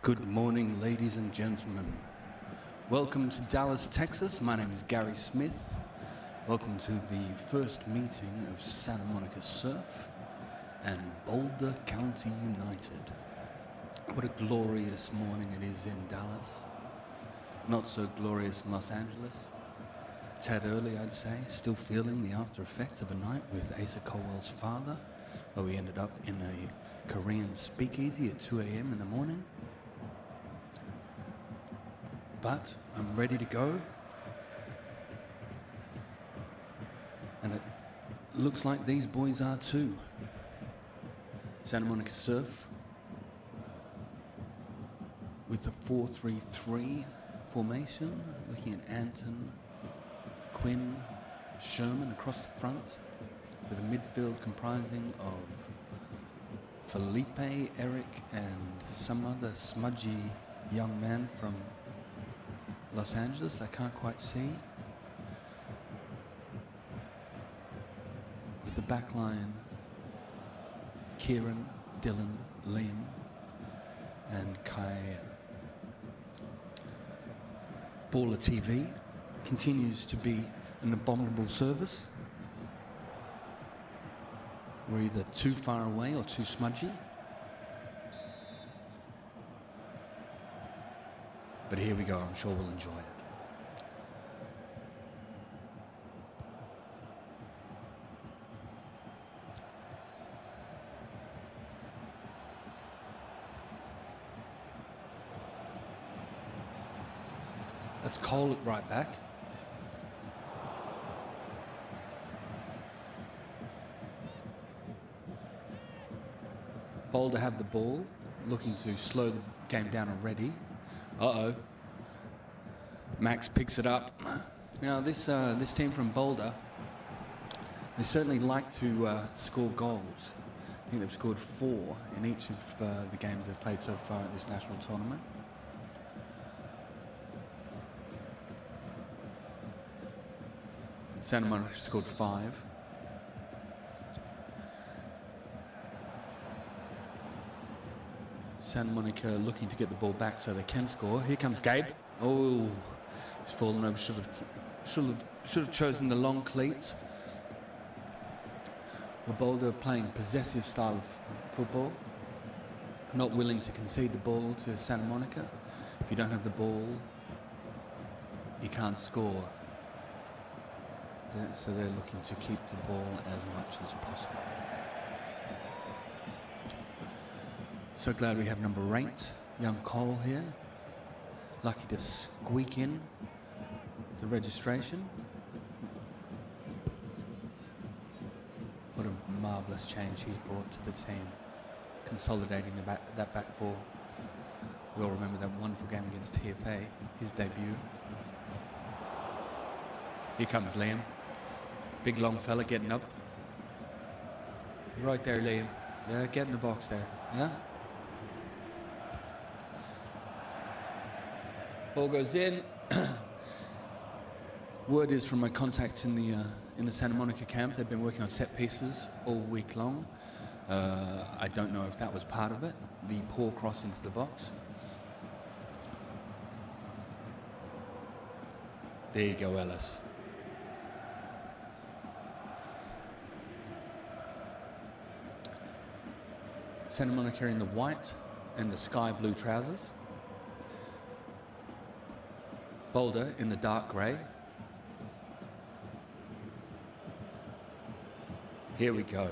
Good morning, ladies and gentlemen. Welcome to Dallas, Texas. My name is Gary Smith. Welcome to the first meeting of Santa Monica Surf and Boulder County United. What a glorious morning it is in Dallas. Not so glorious in Los Angeles. Tad early, I'd say. Still feeling the after effects of a night with Asa Colwell's father, where we ended up in a Korean speakeasy at 2 a.m. in the morning. But I'm ready to go. And it looks like these boys are too. Santa Monica Surf with the 4-3-3 formation, looking at Anton, Quinn, Sherman across the front, with a midfield comprising of Felipe, Eric, and some other smudgy young man from Los Angeles I can't quite see. With the back line, Kieran, Dylan, Liam, and Kai. Baller TV continues to be an abominable service. We're either too far away or too smudgy. But here we go, I'm sure we'll enjoy it. Let's call it right back. Boulder have the ball, looking to slow the game down already. Uh-oh. Max picks it up. Now this team from Boulder, they certainly like to score goals. I think they've scored 4 in each of the games they've played so far at this national tournament. Santa Monica scored 5. Santa Monica looking to get the ball back so they can score. Here comes Gabe. Oh, he's fallen over. Should have chosen the long cleats. The Boulder playing a possessive style of football, not willing to concede the ball to Santa Monica. If you don't have the ball, you can't score. So they're looking to keep the ball as much as possible. So glad we have number 8, young Cole here. Lucky to squeak in the registration. What a marvellous change he's brought to the team. Consolidating that back four. We all remember that wonderful game against TFA, his debut. Here comes Liam. Big long fella getting up. Right there, Liam. Yeah, get in the box there. Yeah? Ball goes in. Word is from my contacts in the Santa Monica camp, they've been working on set pieces all week long. I don't know if that was part of it, the poor cross into the box. There you go, Ellis. Santa Monica in the white and the sky blue trousers. Boulder in the dark grey. Here we go.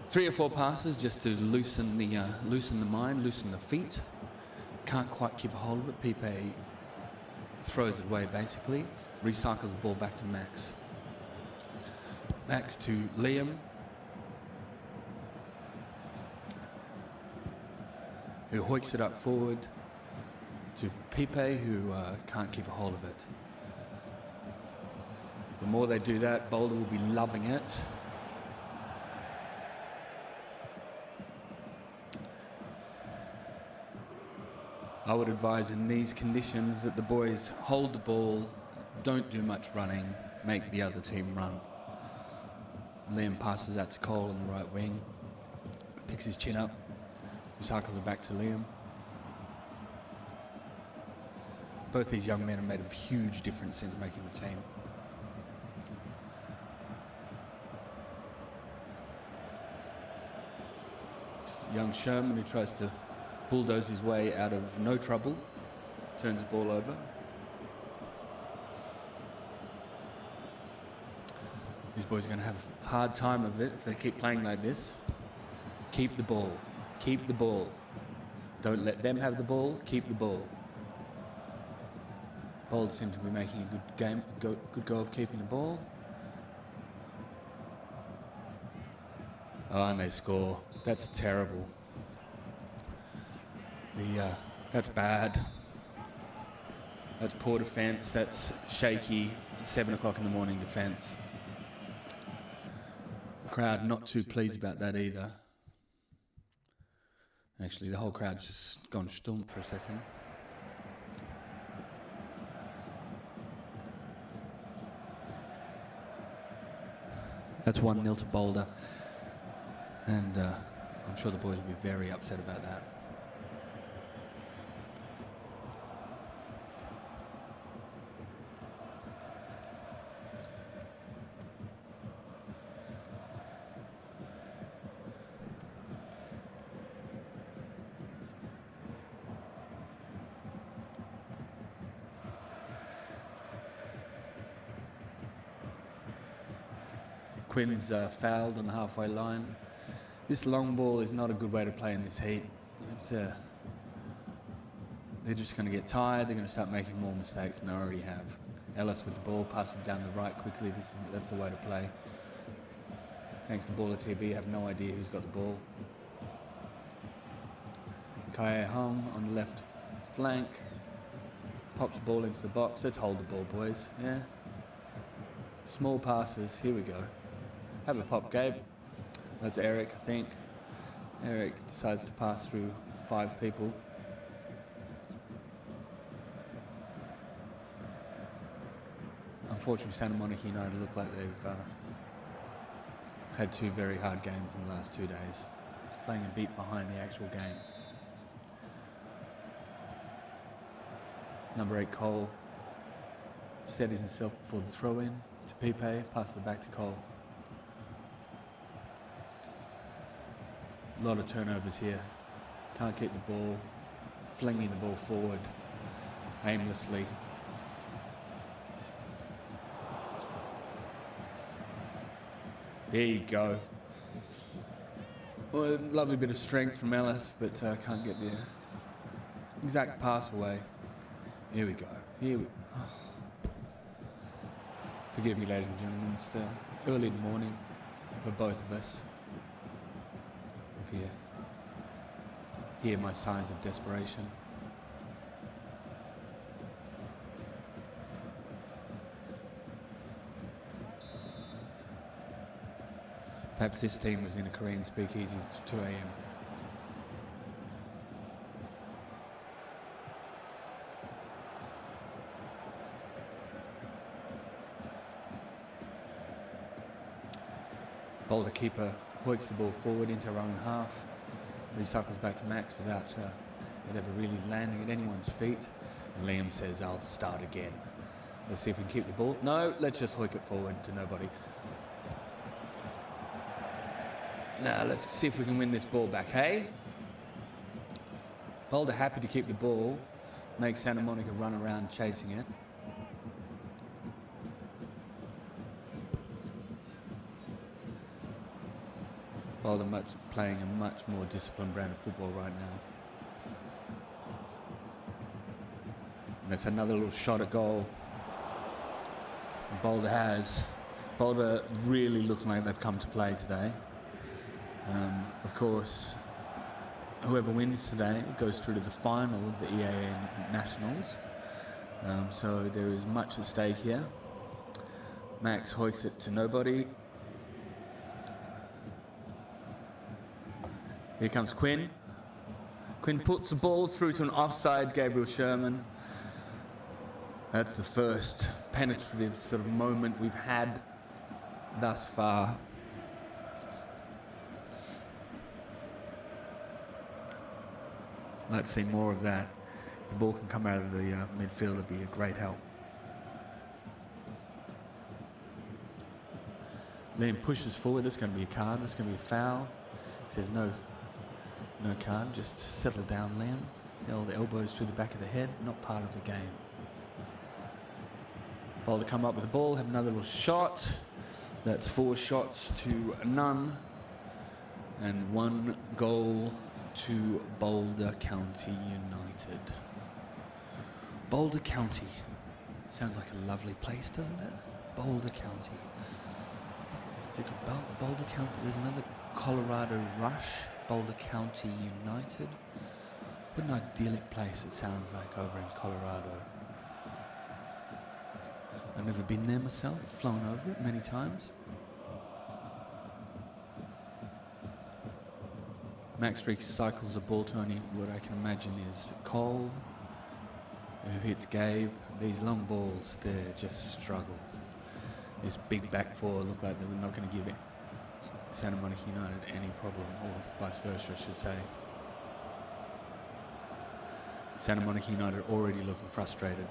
3 or 4 passes just to loosen the mind, loosen the feet. Can't quite keep a hold of it. Pipe throws it away basically. Recycles the ball back to Max. Max to Liam, who hoiks it up forward to Pipe, who can't keep a hold of it. The more they do that, Boulder will be loving it. I would advise in these conditions that the boys hold the ball, don't do much running, make the other team run. Liam passes out to Cole on the right wing, picks his chin up, Recycles it back to Liam. Both these young men have made a huge difference since making the team. It's young Sherman who tries to bulldoze his way out of no trouble. Turns the ball over. These boys are going to have a hard time of it if they keep playing like this. Keep the ball. Keep the ball. Don't let them have the ball. Keep the ball. Bold seem to be making a good game, good go of keeping the ball. Oh, and they score. That's terrible. That's bad. That's poor defence. That's shaky 7 o'clock in the morning defence. Crowd not too pleased about that either. Actually, the whole crowd's just gone stump for a second. That's 1-0 to Boulder. And I'm sure the boys will be very upset about that. Quinn's fouled on the halfway line. This long ball is not a good way to play in this heat. They're just going to get tired. They're going to start making more mistakes than they already have. Ellis with the ball, passes it down the right quickly. That's the way to play. Thanks to Baller TV, I have no idea who's got the ball. Kai Hong on the left flank. Pops the ball into the box. Let's hold the ball, boys. Yeah. Small passes. Here we go. Have a pop, Gabe. That's Eric, I think. Eric decides to pass through 5 people. Unfortunately, Santa Monica United look like they've had 2 very hard games in the last 2 days, playing a beat behind the actual game. Number 8, Cole, steadies himself before the throw-in to Pipe, passes it back to Cole. A lot of turnovers here. Can't keep the ball, flinging the ball forward aimlessly. There you go. Well, lovely bit of strength from Ellis, but can't get the exact pass away. Here we go. Forgive me, ladies and gentlemen. It's early in the morning for both of us. If you hear my sighs of desperation. Perhaps this team was in a Korean speakeasy at 2 a.m. Boulder keeper works the ball forward into her own half. Recycles back to Max without it ever really landing at anyone's feet. And Liam says, I'll start again. Let's see if we can keep the ball. No, let's just hook it forward to nobody. Now, let's see if we can win this ball back, hey? Boulder happy to keep the ball. Makes Santa Monica run around chasing it. Boulder playing a much more disciplined brand of football right now. And that's another little shot at goal. And Boulder really looking like they've come to play today. Of course, whoever wins today goes through to the final of the EAA Nationals. So there is much at stake here. Max hoiks it to nobody. Here comes Quinn. Quinn puts the ball through to an offside Gabriel Sherman. That's the first penetrative sort of moment we've had thus far. Let's see more of that. If the ball can come out of the midfield, it'd be a great help. Liam pushes forward. That's going to be a card. That's going to be a foul. He says no card. Just settle down, Liam. The old elbows through the back of the head. Not part of the game. Boulder come up with the ball. Have another little shot. That's 4 shots to none. And 1 goal to Boulder County United. Boulder County. Sounds like a lovely place, doesn't it? Boulder County. Is it Boulder County? There's another Colorado Rush. Boulder County United. What an idyllic place it sounds like over in Colorado. I've never been there myself, flown over it many times. Max recycles the ball to only what I can imagine is Cole, who hits Gabe. These long balls, they're just struggle. This big back four look like they were not going to give it Santa Monica United any problem, or vice versa, I should say. Santa Monica United already looking frustrated.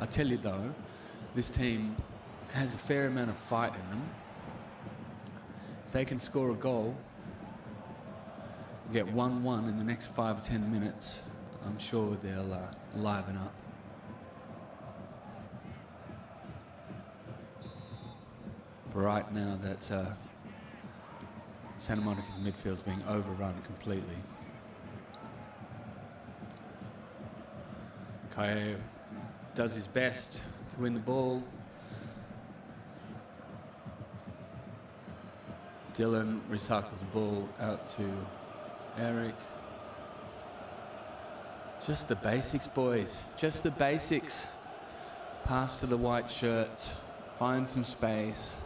I tell you though, this team has a fair amount of fight in them. If they can score a goal, get 1-1 in the next 5 or 10 minutes, I'm sure they'll liven up. But right now, that Santa Monica's midfield's being overrun completely. Kaye does his best to win the ball. Dylan recycles the ball out to Eric. Just the basics, boys. Just the basics. Pass to the white shirt. Find some space.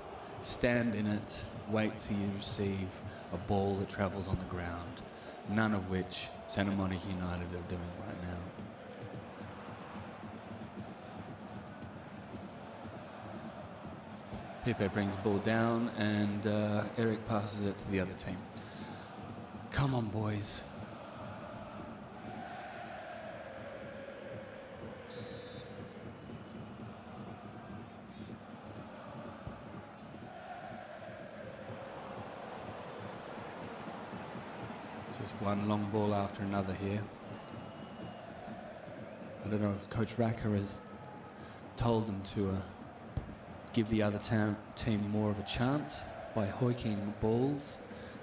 Stand in it. Wait till you receive a ball that travels on the ground. None of which Santa Monica United are doing right now. Pepe brings the ball down and Eric passes it to the other team. Come on, boys. Just one long ball after another here. I don't know if Coach Racker has told them to give the other team more of a chance by hoiking balls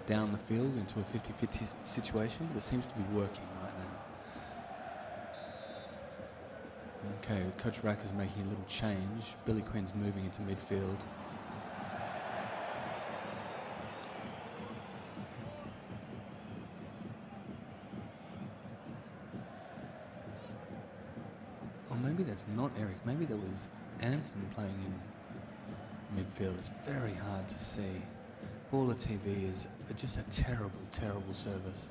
down the field into a 50-50 situation, but it seems to be working right now. Okay, Coach Racker's making a little change. Billy Quinn's moving into midfield. Or maybe that's not Eric. Maybe that was Anton playing in midfield. It's very hard to see. Baller TV is just a terrible, terrible service.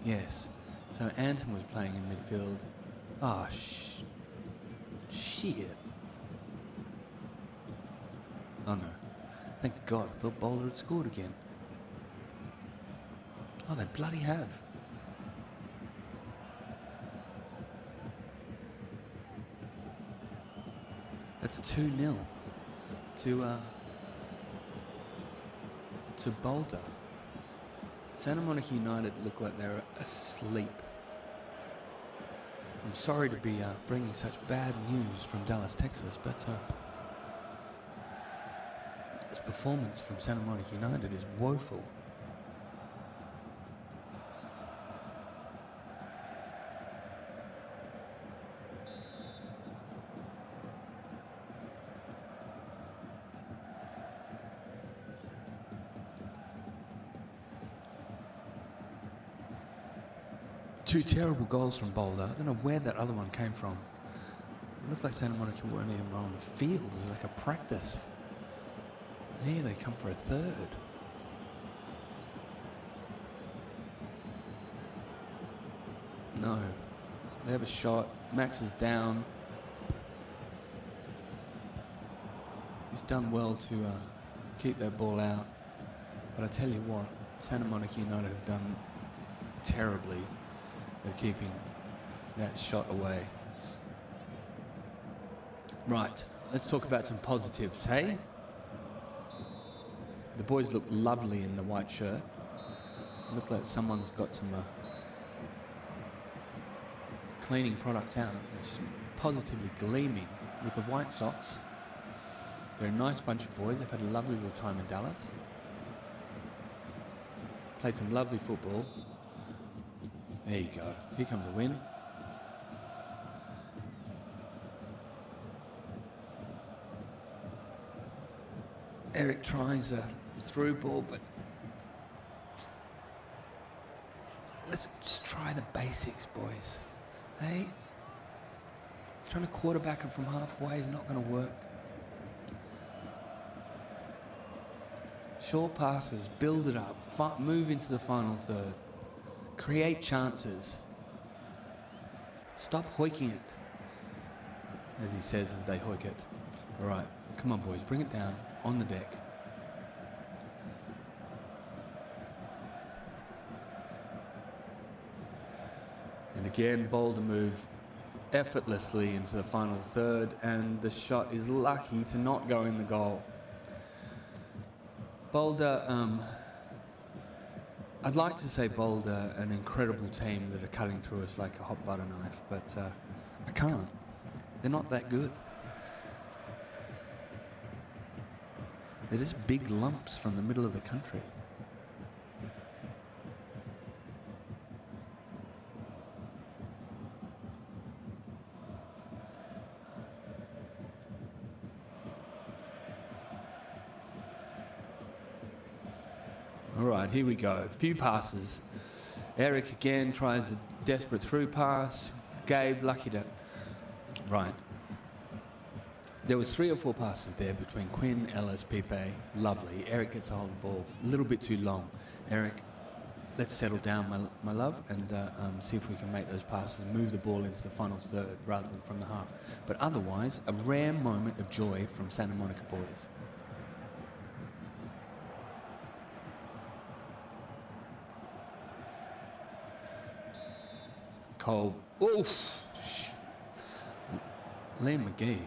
Yes. So Anton was playing in midfield. Ah, shit. Oh no. Thank God. I thought Bowler had scored again. Oh, they bloody have. That's 2-0 to Boulder. Santa Monica United look like they're asleep. I'm sorry to be bringing such bad news from Dallas, Texas, but this performance from Santa Monica United is woeful. Two terrible goals from Boulder. I don't know where that other one came from. It looked like Santa Monica weren't even on the field. It was like a practice. And here they come for a third. No. They have a shot. Max is down. He's done well to keep that ball out. But I tell you what, Santa Monica United have done terribly at keeping that shot away. Right, let's talk about some positives, hey? The boys look lovely in the white shirt. Look like someone's got some cleaning products out. It's positively gleaming with the white socks. They're a nice bunch of boys. They've had a lovely little time in Dallas. Played some lovely football. There you go. Here comes a win. Eric tries a through ball, but let's just try the basics, boys. Hey? Trying to quarterback it from halfway is not going to work. Short passes, build it up, move into the final third. Create chances. Stop hoiking it, as he says as they hoik it. All right, come on, boys, bring it down on the deck. And again, Boulder move effortlessly into the final third, and the shot is lucky to not go in the goal. Boulder, I'd like to say Boulder, an incredible team that are cutting through us like a hot butter knife, but I can't. They're not that good. They're just big lumps from the middle of the country. All right, here we go. A few passes. Eric again tries a desperate through pass. Gabe, lucky to... Right. There was 3 or 4 passes there between Quinn, Ellis, Pipe. Lovely. Eric gets a hold of the ball. A little bit too long. Eric, let's settle down, my love, and see if we can make those passes and move the ball into the final third rather than from the half. But otherwise, a rare moment of joy from Santa Monica boys. Cole. Oof! Liam McGee.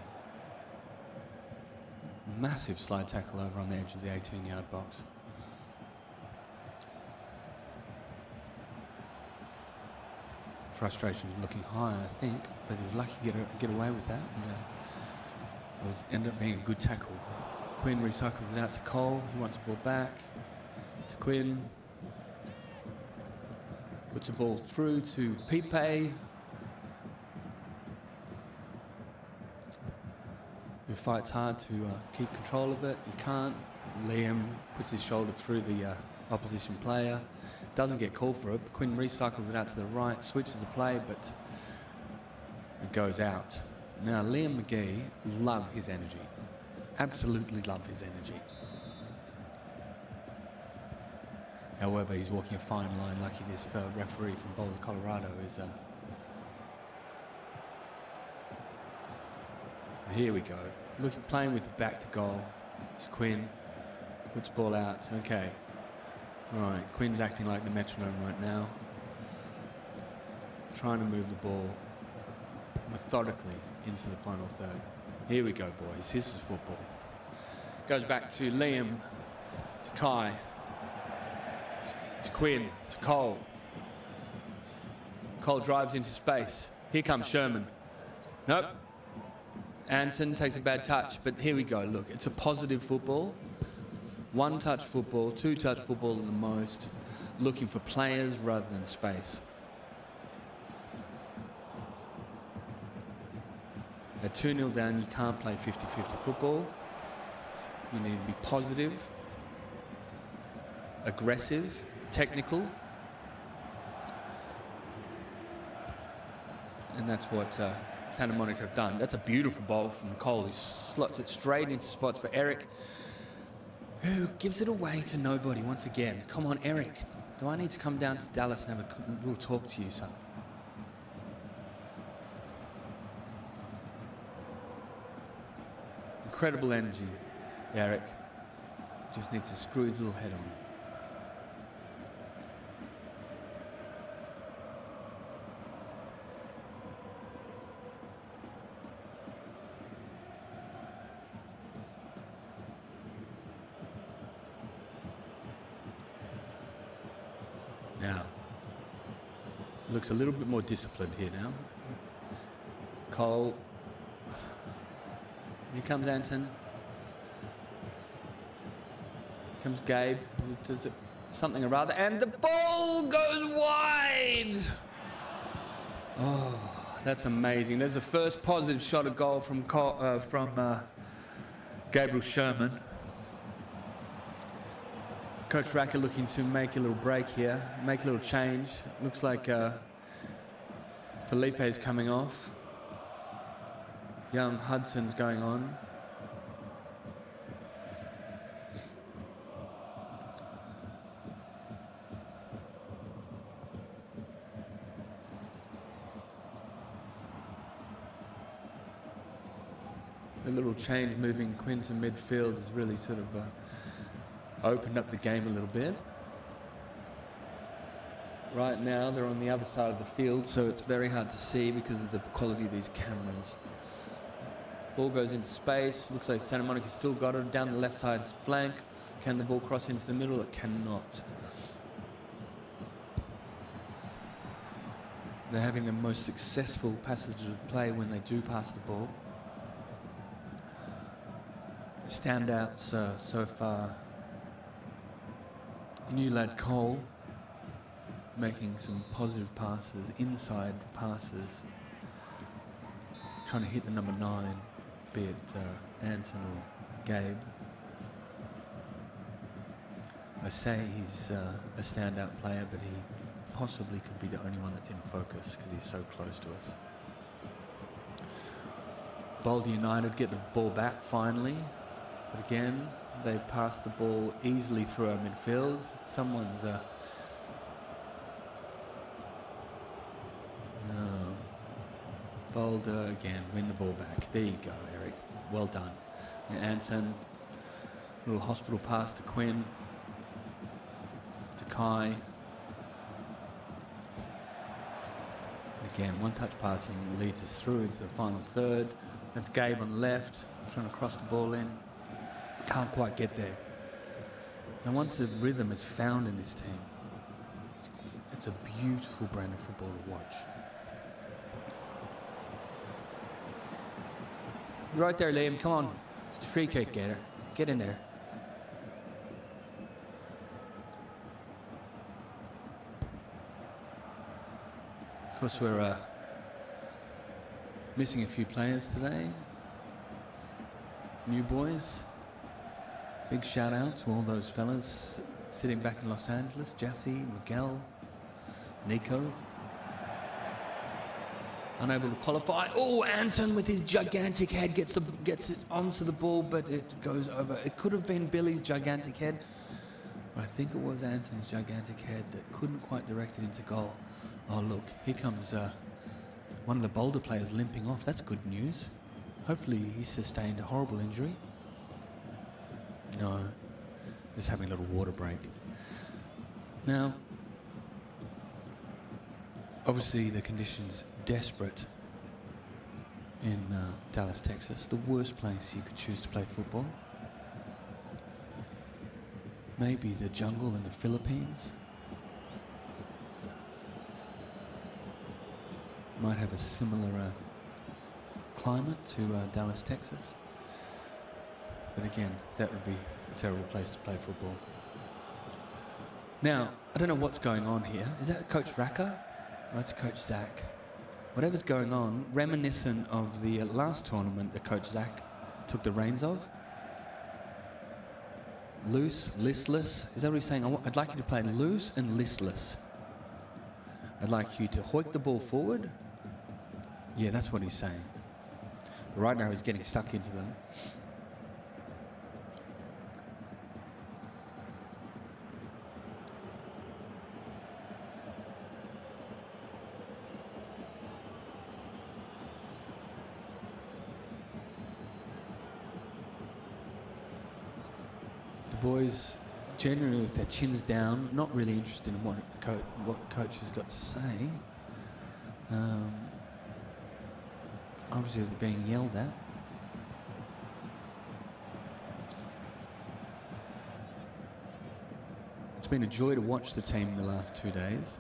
Massive slide tackle over on the edge of the 18-yard box. Frustration was looking high, I think, but he was lucky to get away with that. And it ended up being a good tackle. Quinn recycles it out to Cole. He wants the ball back to Quinn. Puts the ball through to Pipe, who fights hard to keep control of it. He can't. Liam puts his shoulder through the opposition player. Doesn't get called for it. Quinn recycles it out to the right, switches the play, but it goes out. Now, Liam McGee, love his energy. Absolutely love his energy. However, he's walking a fine line. Lucky this referee from Boulder, Colorado is... Here we go. Playing with the back to goal. It's Quinn. Puts the ball out. Okay. All right. Quinn's acting like the metronome right now. Trying to move the ball methodically into the final third. Here we go, boys. This is football. Goes back to Liam, to Kai, to Quinn, to Cole. Cole drives into space. Here comes Sherman. Nope. Anton takes a bad touch, but here we go. Look, it's a positive football. One-touch football, two-touch football at the most. Looking for players rather than space. At 2-0 down, you can't play 50-50 football. You need to be positive, aggressive, technical. And that's what Santa Monica have done. That's a beautiful ball from Cole. He slots it straight into spots for Eric, who gives it away to nobody once again. Come on, Eric. Do I need to come down to Dallas and have a little talk to you, son? Incredible energy, Eric. Just needs to screw his little head on. Now, looks a little bit more disciplined here now. Cole. Here comes Anton. Here comes Gabe. He does it something or other, and the ball goes wide. Oh, that's amazing. There's the first positive shot of goal from Gabriel Sherman. Coach Racker looking to make a little break here, make a little change. Looks like Felipe is coming off. Young Hudson's going on. A little change moving Quinn to midfield has really sort of opened up the game a little bit. Right now they're on the other side of the field, so it's very hard to see because of the quality of these cameras. Ball goes into space. Looks like Santa Monica's still got it down the left side flank. Can the ball cross into the middle? It cannot. They're having the most successful passages of play when they do pass the ball. Standouts so far. New lad Cole making some positive passes, inside passes, trying to hit the number 9, be it Anton or Gabe. I say he's a standout player, but he possibly could be the only one that's in focus because he's so close to us. Boulder United get the ball back finally, but again, they pass the ball easily through our midfield. Someone's Boulder again, win the ball back. There you go, Eric. Well done. And Anton, little hospital pass to Quinn, to Kai. And again, one-touch passing leads us through into the final third. That's Gabe on the left, trying to cross the ball in. Can't quite get there. And once the rhythm is found in this team, it's a beautiful brand of football to watch. Right there, Liam. Come on. It's a free kick, Gator. Get in there. Of course, we're missing a few players today. New boys. Big shout out to all those fellas sitting back in Los Angeles. Jesse, Miguel, Nico. Unable to qualify. Oh, Anton with his gigantic head gets it onto the ball, but it goes over. It could have been Billy's gigantic head, but I think it was Anton's gigantic head that couldn't quite direct it into goal. Oh, look, here comes one of the Boulder players limping off. That's good news. Hopefully he sustained a horrible injury. No, just having a little water break. Now, obviously the conditions desperate in Dallas, Texas. The worst place you could choose to play football. Maybe the jungle in the Philippines. Might have a similar climate to Dallas, Texas. But again, that would be a terrible place to play football. Now, I don't know what's going on here. Is that Coach Racker? Or that's Coach Zach. Whatever's going on, reminiscent of the last tournament that Coach Zach took the reins of. Loose, listless. Is that what he's saying? I'd like you to play loose and listless. I'd like you to hoik the ball forward. Yeah, that's what he's saying. But right now he's getting stuck into them. boys generally with their chins down, not really interested in what coach has got to say. Obviously they're being yelled at. It's been a joy to watch the team the last 2 days,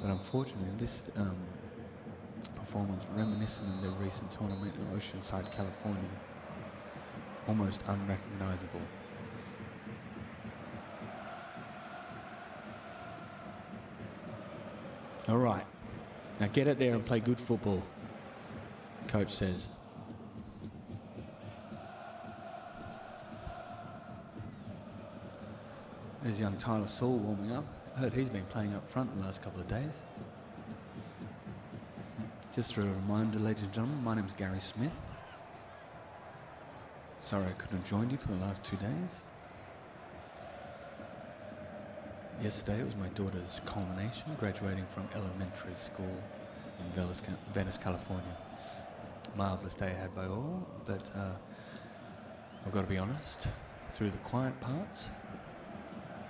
but unfortunately this performance reminiscent of their recent tournament in Oceanside, California, almost unrecognizable. All right, now get it there and play good football, coach says. There's young Tyler Saul warming up. I heard he's been playing up front the last couple of days. Just a reminder, ladies and gentlemen, my name's Gary Smith. Sorry I couldn't have joined you for the last 2 days. Yesterday it was my daughter's culmination, graduating from elementary school in Venice, California. Marvellous day I had by all, but I've got to be honest, through the quiet parts,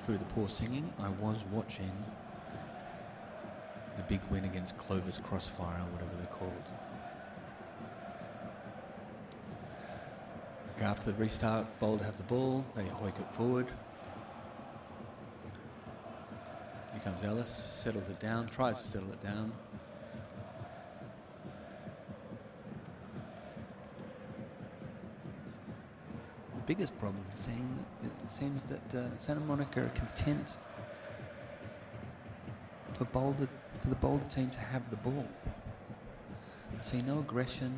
through the poor singing, I was watching the big win against Clovis Crossfire, or whatever they're called. After the restart, Boulder have the ball, they hoik it forward. Here comes Ellis, settles it down, tries to settle it down. The biggest problem is it seems that Santa Monica are content for the Boulder team to have the ball. I see no aggression,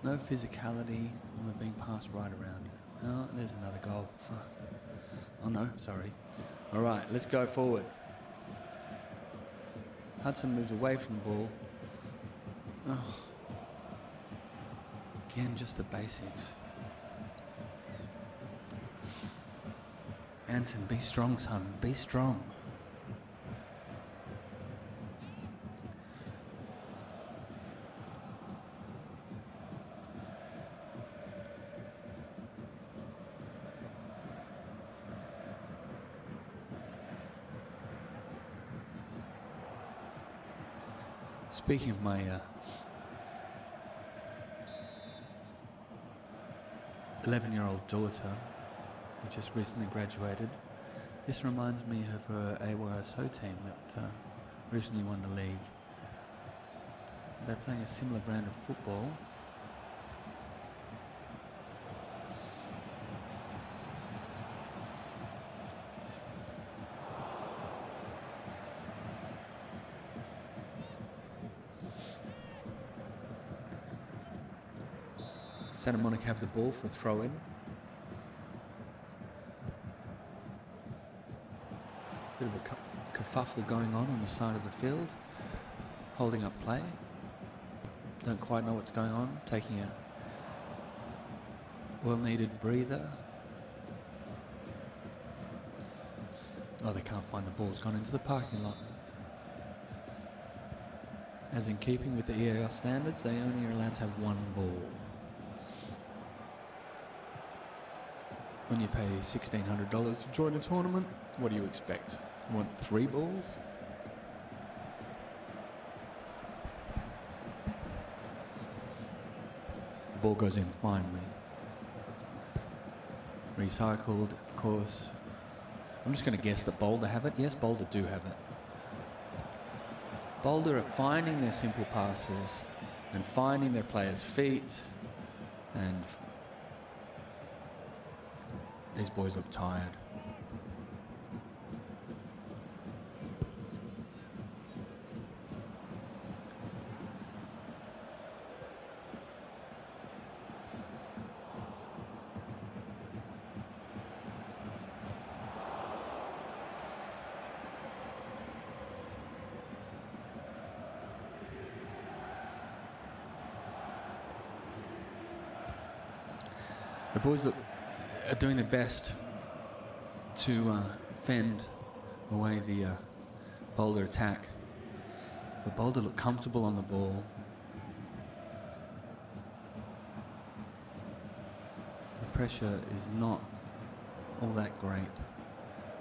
no physicality, and we're being passed right around it. Oh, there's another goal. Fuck. Oh no, sorry. All right, let's go forward. Hudson moves away from the ball. Oh. Again, just the basics. Anton, be strong, son. Be strong. Speaking of my 11-year-old daughter, who just recently graduated, this reminds me of her AYSO team that recently won the league. They're playing a similar brand of football. Santa Monica have the ball for a throw-in. Bit of a kerfuffle going on the side of the field. Holding up play. Don't quite know what's going on. Taking a well-needed breather. Oh, they can't find the ball. It's gone into the parking lot. As in keeping with the EAL standards, they only are allowed to have one ball. When you pay $1,600 to join a tournament, what do you expect? You want 3 balls? The ball goes in finally. Recycled, of course. I'm just going to guess that Boulder have it. Yes, Boulder do have it. Boulder are finding their simple passes and finding their players' feet, and these boys look tired. The boys are doing their best to fend away the Boulder attack. But Boulder look comfortable on the ball. They're pressure is not all that great,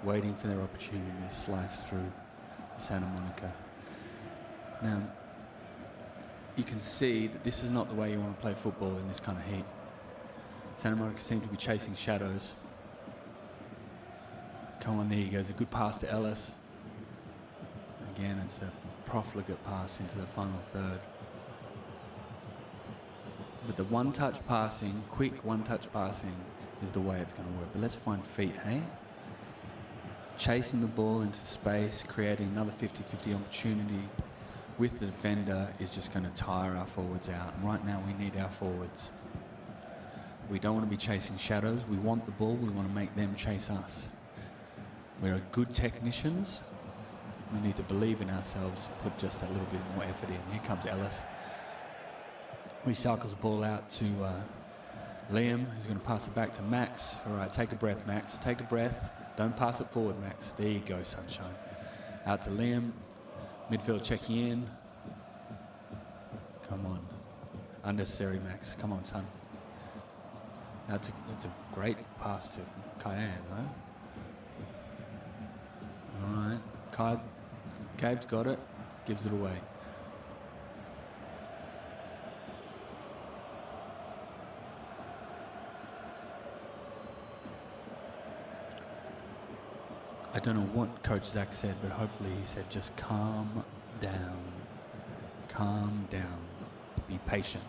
waiting for their opportunity to slice through the Santa Monica. Now, you can see that this is not the way you want to play football in this kind of heat. Santa Monica seem to be chasing shadows. Come on, there you go. It's a good pass to Ellis. Again, it's a profligate pass into the final third. But the one-touch passing, quick one-touch passing, is the way it's going to work. But let's find feet, hey? Chasing the ball into space, creating another 50-50 opportunity with the defender is just going to tire our forwards out. And right now we need our forwards. We don't want to be chasing shadows. We want the ball. We want to make them chase us. We're good technicians. We need to believe in ourselves, put just that little bit more effort in. Here comes Ellis. Recycles the ball out to Liam, who's going to pass it back to Max. All right, take a breath, Max. Take a breath. Don't pass it forward, Max. There you go, sunshine. Out to Liam. Midfield checking in. Come on. Unnecessary, Max. Come on, son. That's a great pass to Kaya, though. All right. Gabe's got it. Gives it away. I don't know what Coach Zach said, but hopefully he said just calm down. Calm down. Be patient.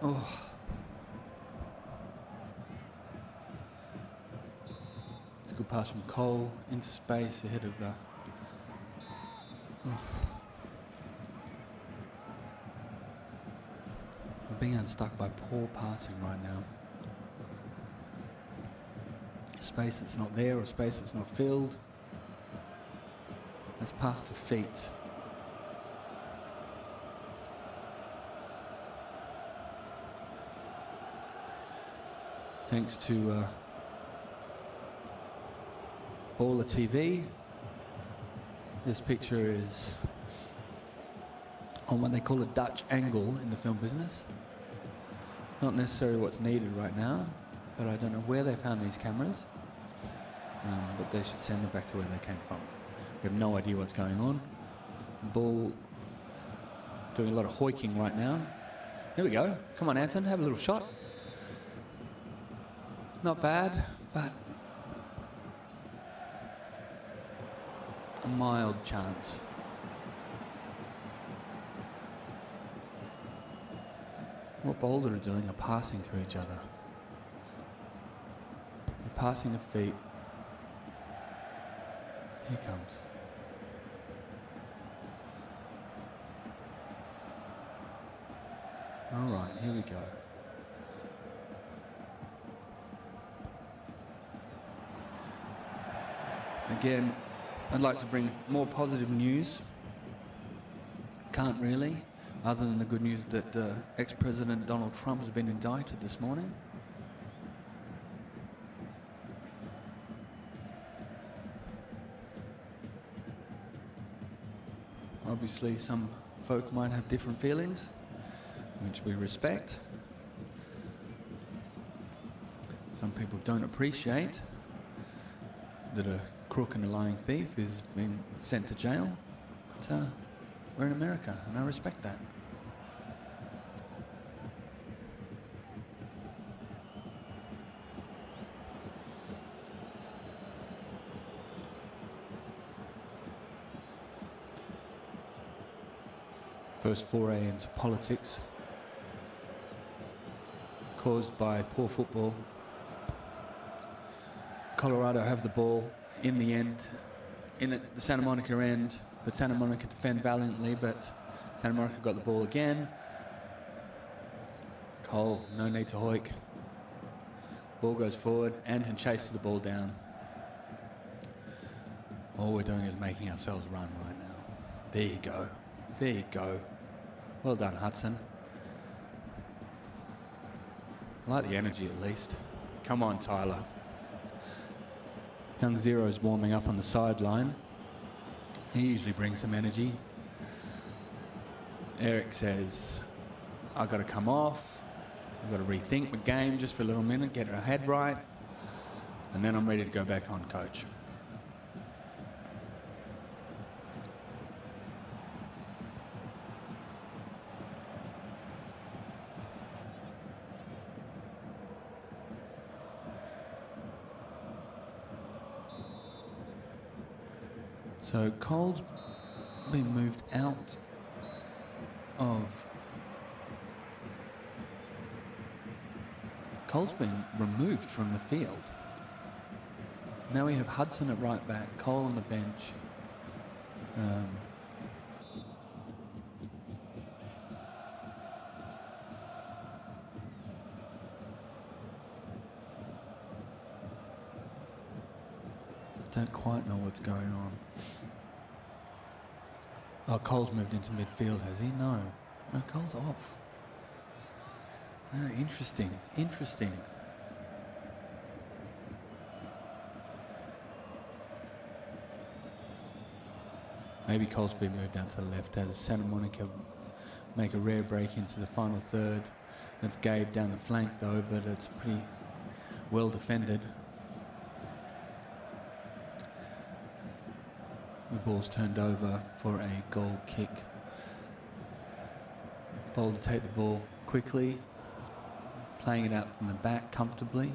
Oh. It's a good pass from Cole into space ahead of we're being unstuck by poor passing right now. Space that's not there or space that's not filled. Let's pass to feet. Thanks to Baller TV. This picture is on what they call a Dutch angle in the film business. Not necessarily what's needed right now, but I don't know where they found these cameras. But they should send them back to where they came from. We have no idea what's going on. Ball doing a lot of hoiking right now. Here we go. Come on, Anton, have a little shot. Not bad, but a mild chance. What Boulder are doing are passing to each other. They're passing the feet. Here comes. All right, here we go. Again, I'd like to bring more positive news. Can't really, other than the good news that ex-President Donald Trump has been indicted this morning. Obviously, some folk might have different feelings, which we respect. Some people don't appreciate that a crook and a lying thief is being sent to jail, but we're in America, and I respect that. First foray into politics, caused by poor football. Colorado have the ball in the end, in at the Santa Monica end, but Santa Monica defend valiantly, but Santa Monica got the ball again. Cole, no need to hoik. Ball goes forward, Anton chases the ball down. All we're doing is making ourselves run right now. There you go. There you go. Well done, Hudson. I like the energy at least. Come on, Tyler. Young Zero's warming up on the sideline. He usually brings some energy. Eric says, I've got to come off. I've got to rethink my game just for a little minute, get our head right, and then I'm ready to go back on, coach. So Cole's been moved out of... Cole's been removed from the field. Now we have Hudson at right back, Cole on the bench. I don't quite know what's going on. Oh, Cole's moved into midfield, has he? No. No, Cole's off. Oh, interesting. Interesting. Maybe Cole's been moved down to the left as Santa Monica make a rare break into the final third. That's Gabe down the flank though, but it's pretty well defended. The ball's turned over for a goal kick. Bold to take the ball quickly, playing it out from the back comfortably.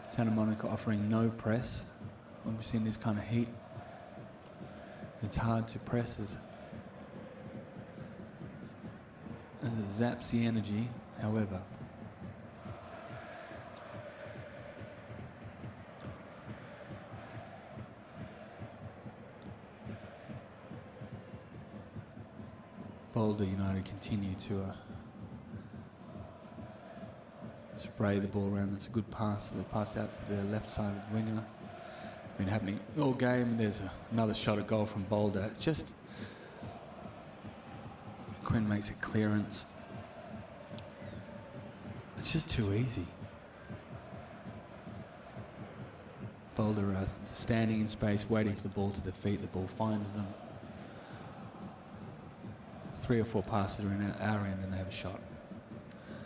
Santa Monica offering no press. Obviously in this kind of heat, it's hard to press as it zaps the energy, however. Boulder United continue to spray the ball around. That's a good pass. They pass out to the left-sided winger. Been happening all game. There's another shot at goal from Boulder. It's just Quinn makes a clearance. It's just too easy. Boulder standing in space, waiting for the ball to the feet. The ball finds them. 3 or 4 passes are in our end and they have a shot.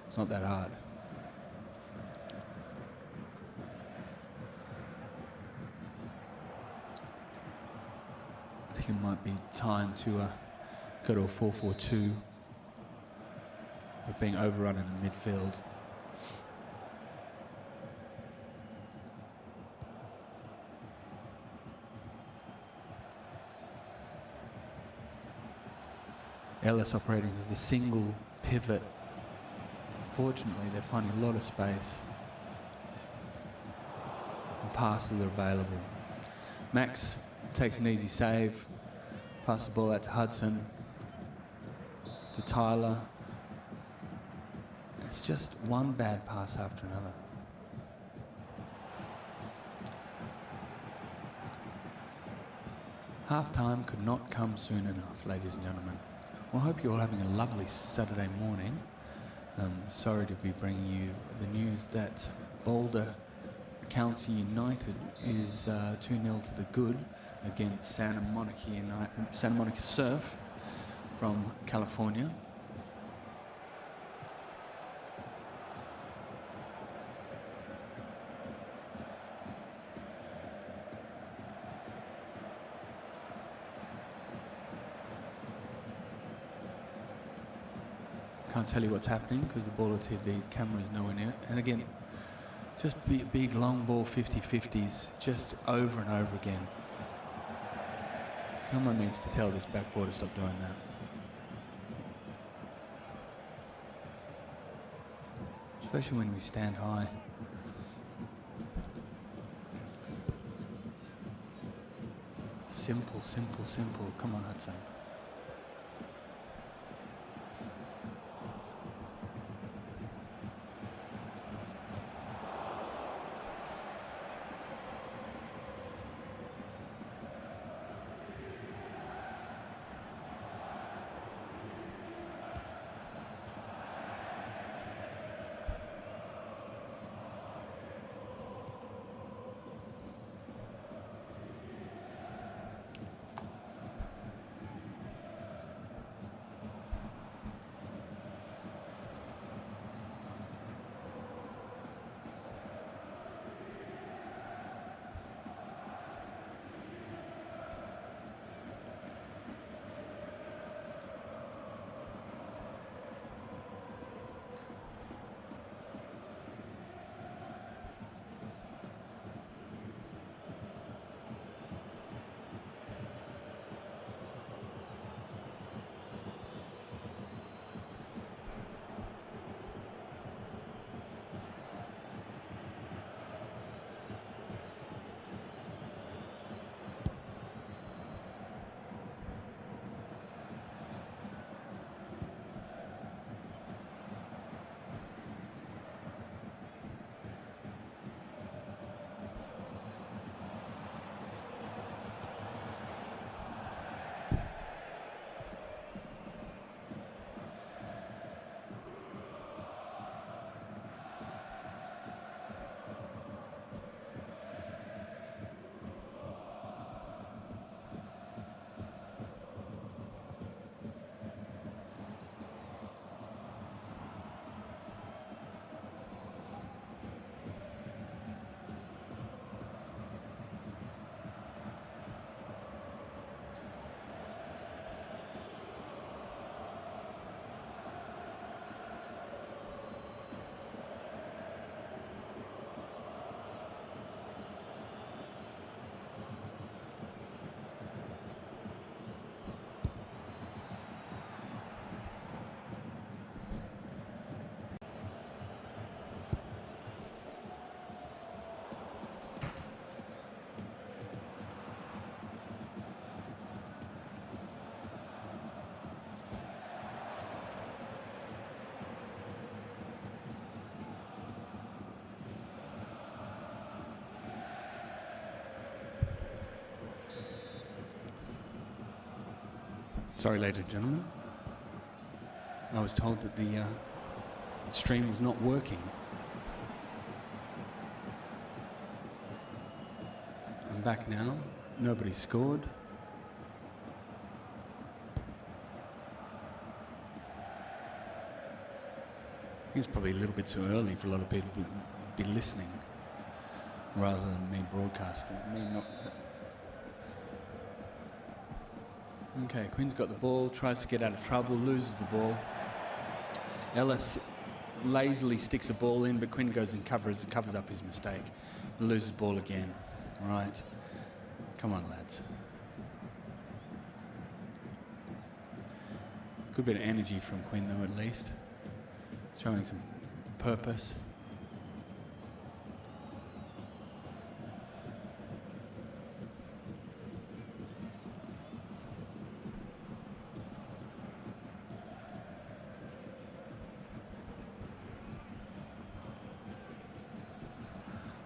It's not that hard. I think it might be time to go to a 4-4-2. We're being overrun in the midfield. Ellis operating as the single pivot. Unfortunately, they're finding a lot of space. And passes are available. Max takes an easy save. Passes the ball out to Hudson. To Tyler. It's just one bad pass after another. Half-time could not come soon enough, ladies and gentlemen. Well, I hope you're all having a lovely Saturday morning. Sorry to be bringing you the news that Boulder County United is 2-0 to the good against Santa Monica Surf from California. Can't tell you what's happening because the Baller TV camera is nowhere near it. And again, just big long ball 50-50s just over and over again. Someone needs to tell this back four to stop doing that. Especially when we stand high. Simple, simple, simple. Come on, Hudson. Sorry, ladies and gentlemen. I was told that the stream was not working. I'm back now. Nobody scored. I think it's probably a little bit too early for a lot of people to be listening rather than me broadcasting. Me not. Okay, Quinn's got the ball, tries to get out of trouble, loses the ball. Ellis lazily sticks the ball in, but Quinn goes and covers up his mistake. Loses ball again. All right. Come on, lads. Good bit of energy from Quinn, though, at least. Showing some purpose.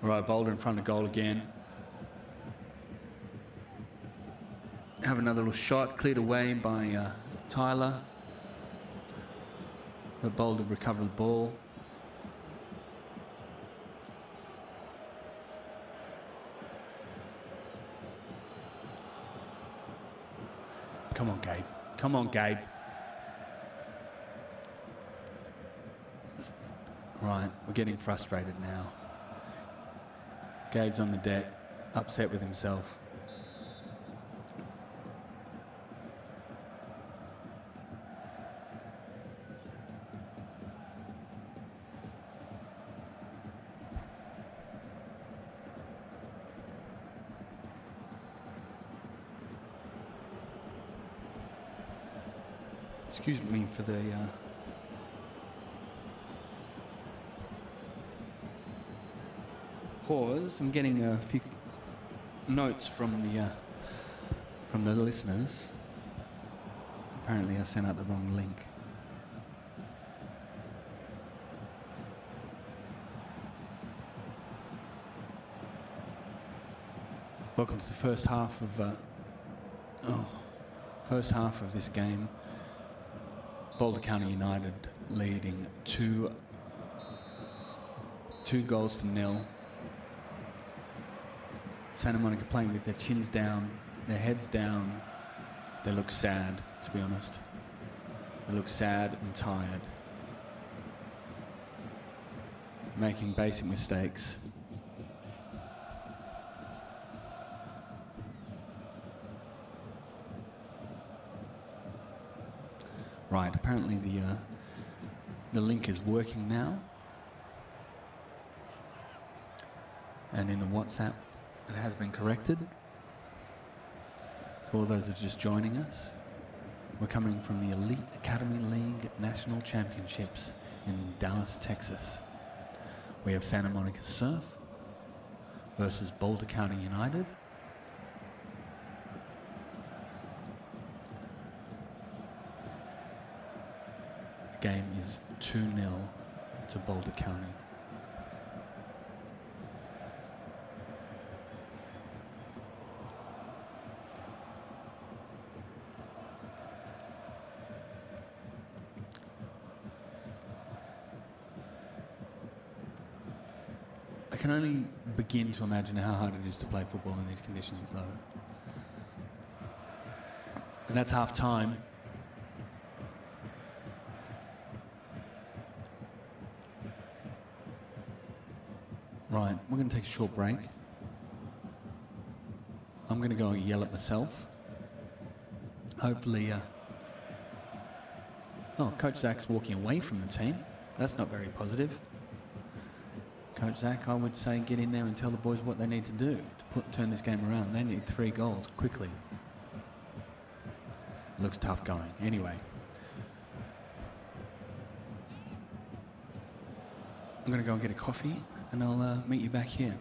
All right, Boulder in front of goal again. Have another little shot cleared away by Tyler. But Boulder recover the ball. Come on, Gabe. Come on, Gabe. Right, we're getting frustrated now. Gabe's on the deck, upset with himself. Excuse me for the pause. I'm getting a few notes from the listeners. Apparently, I sent out the wrong link. Welcome to the first half of this game. Boulder County United leading two goals to nil. Santa Monica playing with their chins down, their heads down. They look sad, to be honest. They look sad and tired. Making basic mistakes. Right, apparently the link is working now. And in the WhatsApp, it has been corrected. To all those that are just joining us, we're coming from the Elite Academy League National Championships in Dallas, Texas. We have Santa Monica Surf versus Boulder County United. The game is 2-0 to Boulder County. I can only begin to imagine how hard it is to play football in these conditions, though. And that's half time. Right, we're going to take a short break. I'm going to go and yell at myself. Hopefully, Coach Zach's walking away from the team. That's not very positive. Coach Zach, I would say get in there and tell the boys what they need to do to turn this game around. They need 3 goals quickly. Looks tough going. Anyway. I'm going to go and get a coffee and I'll meet you back here.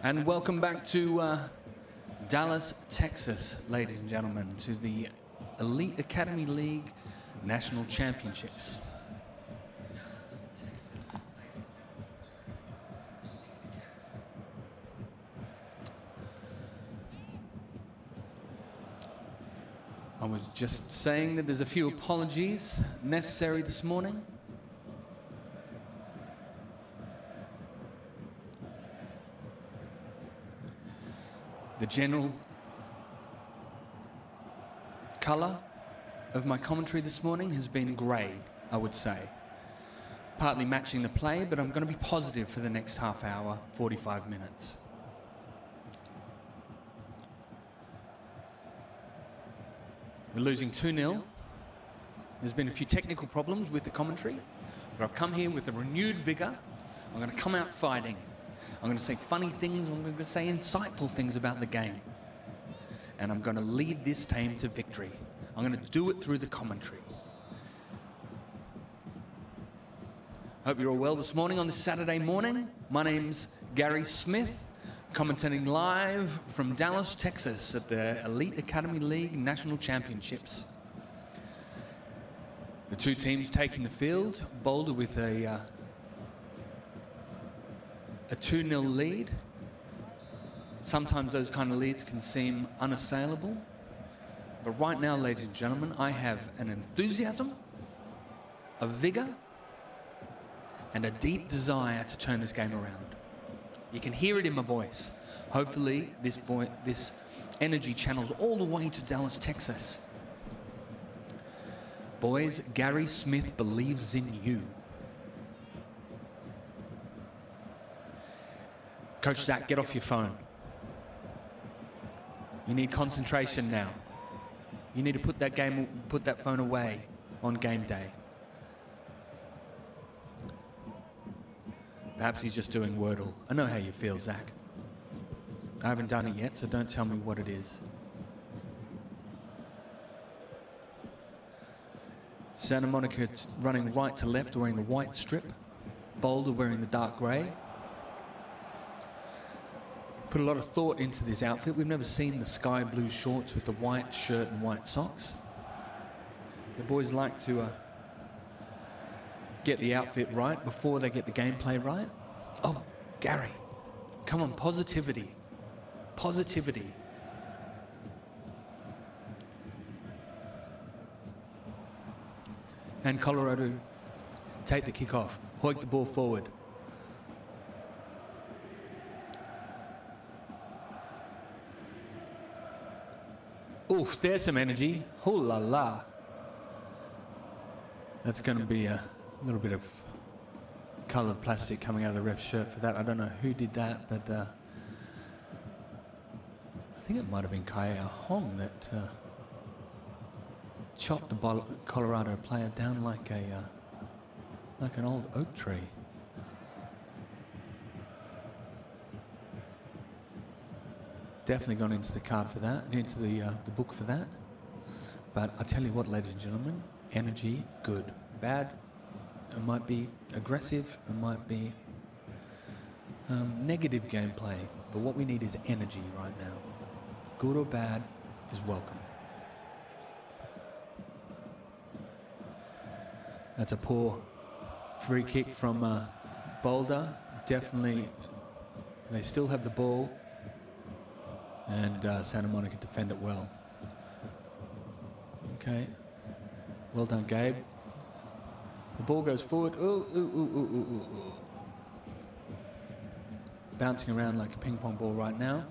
And welcome back to Dallas, Texas, ladies and gentlemen, to the Elite Academy League National Championships. I was just saying that there's a few apologies necessary this morning. The general colour of my commentary this morning has been grey, I would say. Partly matching the play, but I'm going to be positive for the next half hour, 45 minutes. We're losing 2-0. There's been a few technical problems with the commentary, but I've come here with a renewed vigour. I'm going to come out fighting. I'm going to say funny things. I'm going to say insightful things about the game. And I'm going to lead this team to victory. I'm going to do it through the commentary. Hope you're all well this morning on this Saturday morning. My name's Gary Smith, commentating live from Dallas, Texas at the Elite Academy League National Championships. The two teams taking the field, Boulder with a 2-0 lead. Sometimes those kind of leads can seem unassailable. But right now, ladies and gentlemen, I have an enthusiasm, a vigor, and a deep desire to turn this game around. You can hear it in my voice. Hopefully, this energy channels all the way to Dallas, Texas. Boys, Gary Smith believes in you. Coach Zach, get off your phone. You need concentration now. You need to put that phone away on game day. Perhaps he's just doing Wordle. I know how you feel, Zach. I haven't done it yet, so don't tell me what it is. Santa Monica running right to left, wearing the white strip. Boulder wearing the dark grey. Put a lot of thought into this outfit. We've never seen the sky blue shorts with the white shirt and white socks. The boys like to get the outfit right before they get the gameplay right. Oh, Gary, come on, positivity. Positivity. And Colorado take the kickoff. Hoik the ball forward. Oof, there's some energy. Oh la la. That's going to be a little bit of coloured plastic coming out of the ref's shirt for that. I don't know who did that, but I think it might have been Kaya Hong that chopped the Colorado player down like an old oak tree. Definitely gone into the card for that, into the book for that. But I tell you what, ladies and gentlemen, energy, good. Bad, it might be aggressive, it might be negative gameplay. But what we need is energy right now. Good or bad is welcome. That's a poor free kick from Boulder. Definitely, they still have the ball. And Santa Monica defend it well. Okay. Well done, Gabe. The ball goes forward. Ooh, ooh, ooh, ooh, ooh, ooh, ooh. Bouncing around like a ping pong ball right now.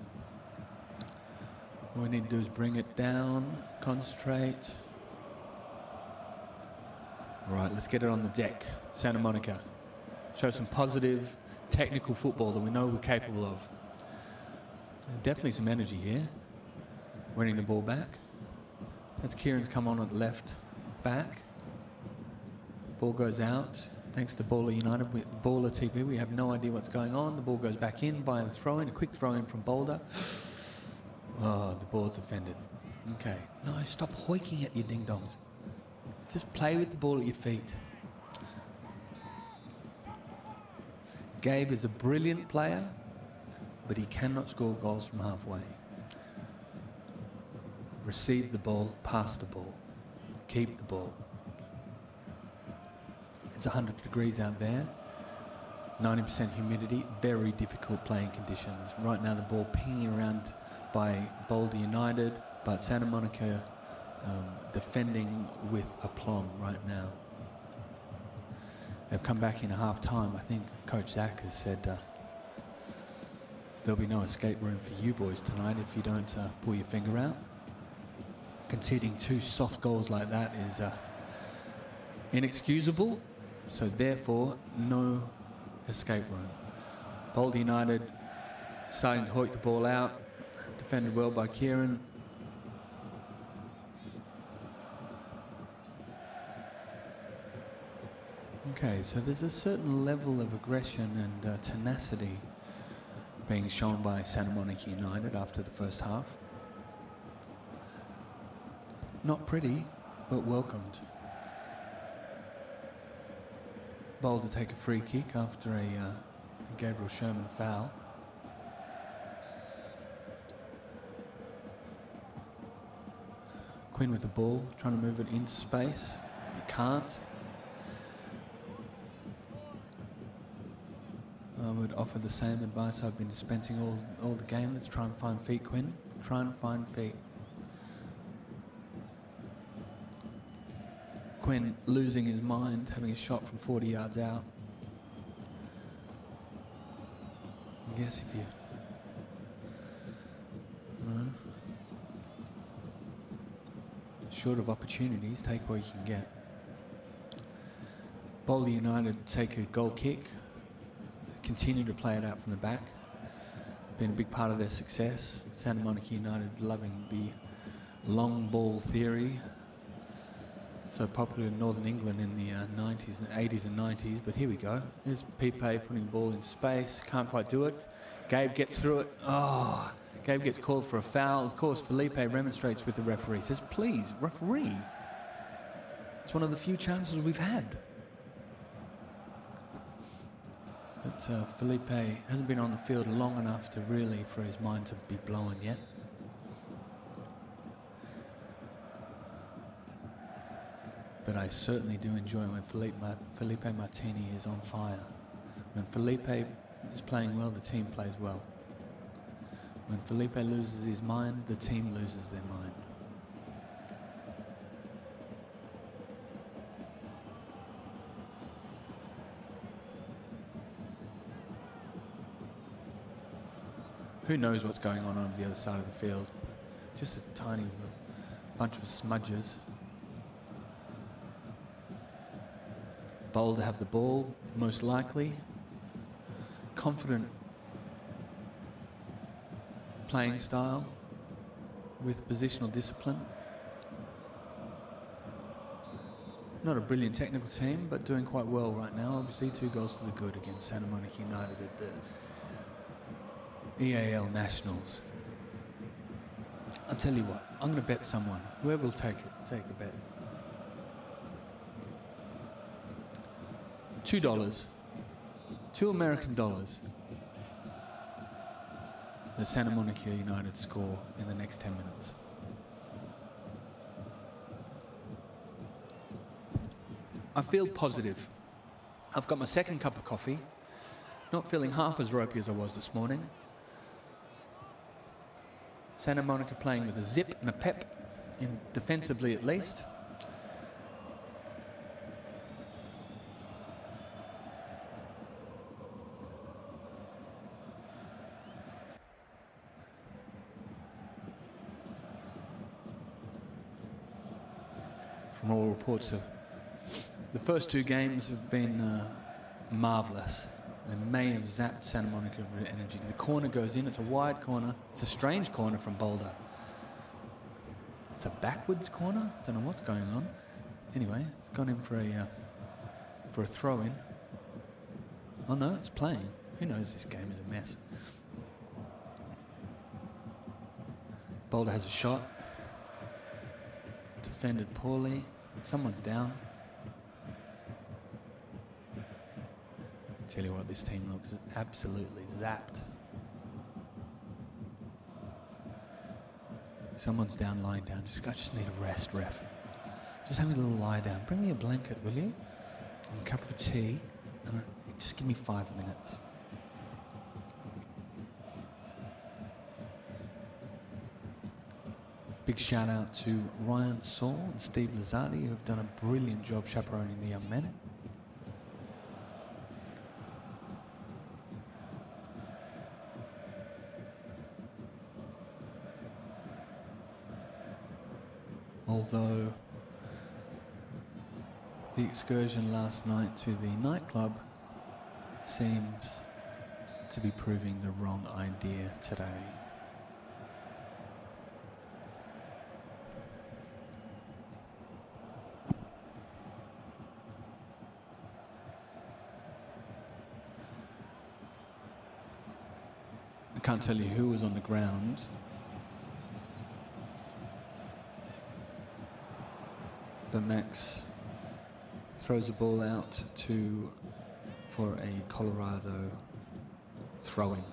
All we need to do is bring it down, concentrate. All right, let's get it on the deck. Santa Monica. Show some positive technical football that we know we're capable of. Definitely some energy here. Winning the ball back. That's Kieran's come on at the left back. Ball goes out. Thanks to Baller United with Baller TP. We have no idea what's going on. The ball goes back in via the throw-in. A quick throw-in from Boulder. Oh, the ball's offended. Okay. No, stop hoiking at your ding-dongs. Just play with the ball at your feet. Gabe is a brilliant player. but he cannot score goals from halfway. Receive the ball, pass the ball, keep the ball. It's 100 degrees out there, 90% humidity, very difficult playing conditions. Right now the ball pinging around by Boulder United, but Santa Monica defending with aplomb right now. They've come back in a half time. I think Coach Zach has said there'll be no escape room for you boys tonight if you don't pull your finger out. Conceding 2 soft goals like that is inexcusable, so therefore no escape room. Boulder United starting to hoik the ball out, defended well by Kieran. Okay, so there's a certain level of aggression and tenacity being shown by Santa Monica United after the first half. Not pretty, but welcomed. Boulder take a free kick after a Gabriel Sherman foul. Quinn with the ball, trying to move it into space, but can't. I would offer the same advice I've been dispensing all the game. Let's try and find feet, Quinn. Try and find feet. Quinn losing his mind, having a shot from 40 yards out. I guess if you... short of opportunities, take what you can get. Boulder United take a goal kick. Continue to play it out from the back. Been a big part of their success. Santa Monica United loving the long ball theory. So popular in Northern England in the 90s and 80s and 90s, but here we go. There's Pipe putting the ball in space, can't quite do it. Gabe gets through it. Oh, Gabe gets called for a foul. Of course, Felipe remonstrates with the referee, says, please, referee. It's one of the few chances we've had. But Felipe hasn't been on the field long enough to really, for his mind to be blown yet. But I certainly do enjoy when Felipe Martini is on fire. When Felipe is playing well, the team plays well. When Felipe loses his mind, the team loses their mind. Who knows what's going on the other side of the field? Just a tiny bunch of smudges. Bold to have the ball, most likely. Confident playing style with positional discipline. Not a brilliant technical team, but doing quite well right now. Obviously, 2 goals to the good against Santa Monica United at the EAL Nationals. I'll tell you what, I'm going to bet someone. Whoever will take the bet. $2, $2 American dollars, that Santa Monica United score in the next 10 minutes. I feel positive. I've got my second cup of coffee, not feeling half as ropey as I was this morning. Santa Monica playing with a zip and a pep, defensively at least. From all reports, the first 2 games have been marvellous. They may have zapped Santa Monica of energy. The corner goes in, it's a wide corner. It's a strange corner from Boulder. It's a backwards corner? Don't know what's going on. Anyway, it's gone in for a throw-in. Oh no, it's playing. Who knows, this game is a mess. Boulder has a shot. Defended poorly. Someone's down. Tell you what, this team looks absolutely zapped. Someone's down, lying down. I just need a rest, ref. Just have me a little lie down. Bring me a blanket, will you? And a cup of tea. And just give me 5 minutes. Big shout out to Ryan Saul and Steve Lazzardi, who have done a brilliant job chaperoning the young men. Although the excursion last night to the nightclub seems to be proving the wrong idea today. I can't tell you who was on the ground. But Max throws the ball out for a Colorado throw-in.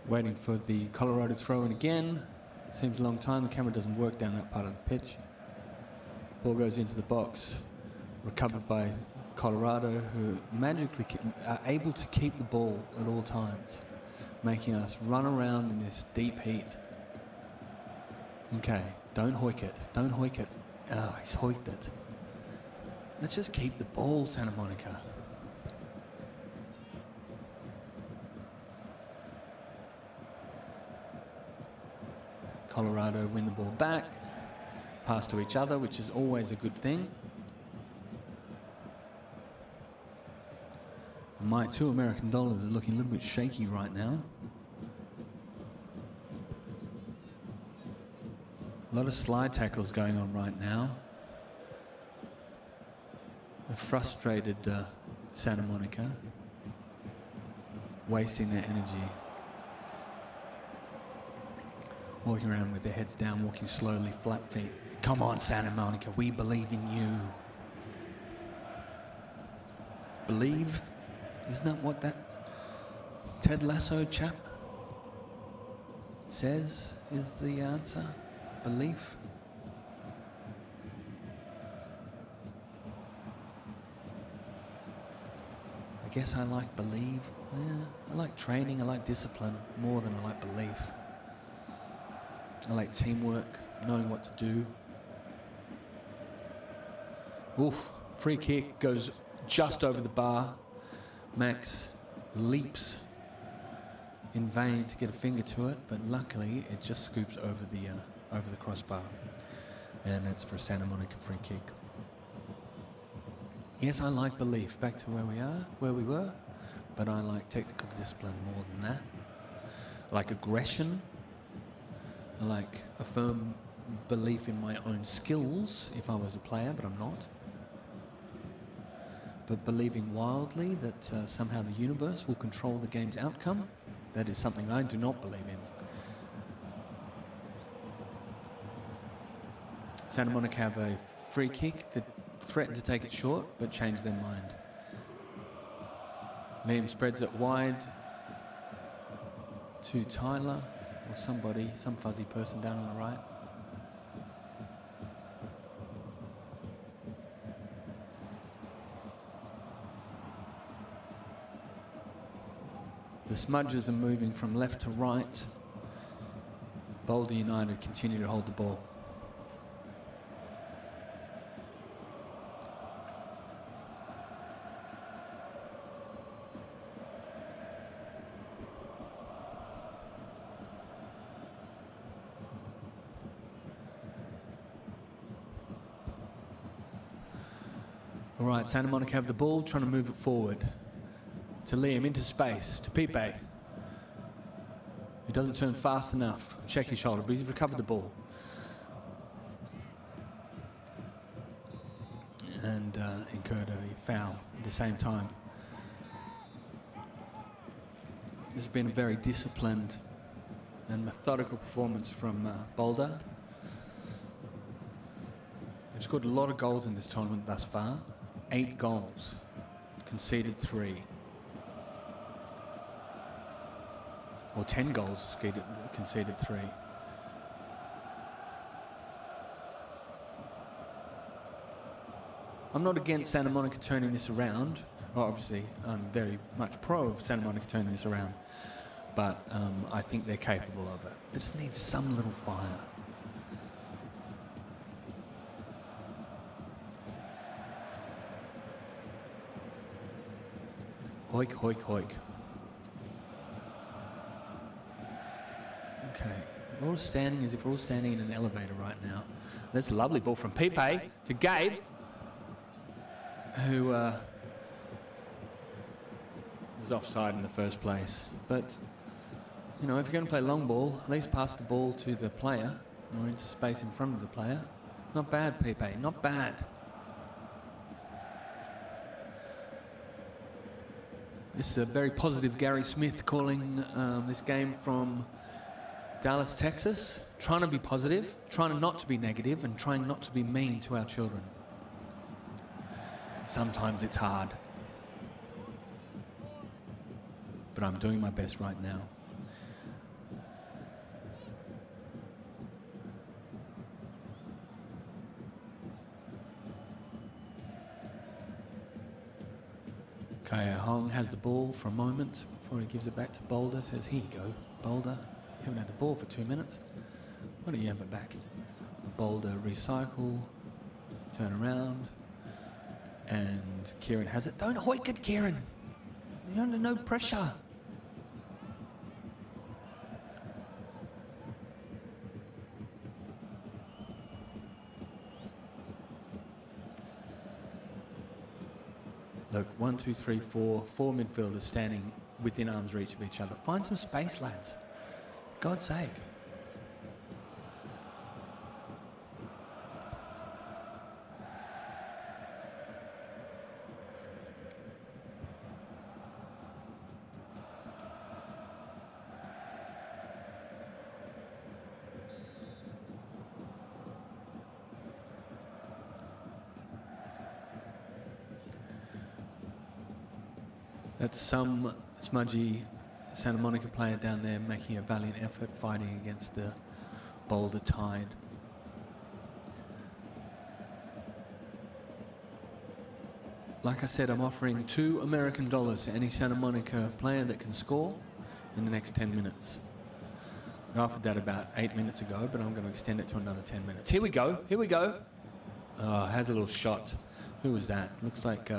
Waiting for the Colorado throw-in again. Seems a long time. The camera doesn't work down that part of the pitch. Ball goes into the box. Recovered by Colorado, who magically are able to keep the ball at all times, making us run around in this deep heat. Okay, don't hoik it. Don't hoik it. Oh, he's hoiked it. Let's just keep the ball, Santa Monica. Colorado win the ball back, pass to each other, which is always a good thing. And my $2 American is looking a little bit shaky right now. A lot of slide tackles going on right now. A frustrated Santa Monica, wasting their energy. Walking around with their heads down, walking slowly, flat feet. Come on, Santa Monica, we believe in you. Believe? Isn't that what that Ted Lasso chap says is the answer? Belief? I guess I like believe. Yeah, I like training, I like discipline more than I like belief. I like teamwork, knowing what to do. Oof, free kick goes just over the bar. Max leaps in vain to get a finger to it, but luckily it just scoops over the crossbar. And it's for a Santa Monica free kick. Yes, I like belief, back to where we were, but I like technical discipline more than that. I like aggression. I like a firm belief in my own skills if I was a player, but I'm not. But believing wildly that somehow the universe will control the game's outcome, that is something I do not believe in. Santa Monica have a free kick that threatened to take it short, but changed their mind. Liam spreads it wide to Tyler, or somebody, some fuzzy person down on the right. The smudges are moving from left to right. Boulder United continue to hold the ball. All right, Santa Monica have the ball, trying to move it forward. To Liam, into space, to Pipe. He doesn't turn fast enough. Check his shoulder, but he's recovered the ball. And incurred a foul at the same time. This has been a very disciplined and methodical performance from Boulder. They've scored a lot of goals in this tournament thus far. 8 goals, conceded 3. Or 10 goals, conceded 3. I'm not against Santa Monica turning this around. Well, obviously, I'm very much pro of Santa Monica turning this around. But I think they're capable of it. They just need some little fire. Hoik, hoik, hoik. Okay, we're all standing as if we're all standing in an elevator right now. That's a lovely ball from Pipe to Gabe, who was offside in the first place. But, you know, if you're going to play long ball, at least pass the ball to the player or into space in front of the player. Not bad, Pipe, not bad. This is a very positive Gary Smith calling this game from Dallas, Texas. Trying to be positive, trying not to be negative, and trying not to be mean to our children. Sometimes it's hard. But I'm doing my best right now. Okay, Hong has the ball for a moment before he gives it back to Boulder. Says, here you go, Boulder. You haven't had the ball for 2 minutes. Why don't you have it back? Boulder recycle, turn around, and Kieran has it. Don't hoik it, Kieran. You're under no pressure. Look, 1, 2, 3, 4 midfielders standing within arm's reach of each other. Find some space, lads. For God's sake. That's some smudgy Santa Monica player down there making a valiant effort fighting against the Boulder Tide. Like I said, I'm offering $2 American to any Santa Monica player that can score in the next 10 minutes. I offered that about 8 minutes ago, but I'm going to extend it to another 10 minutes. Here we go, here we go. Oh, I had a little shot. Who was that? Looks like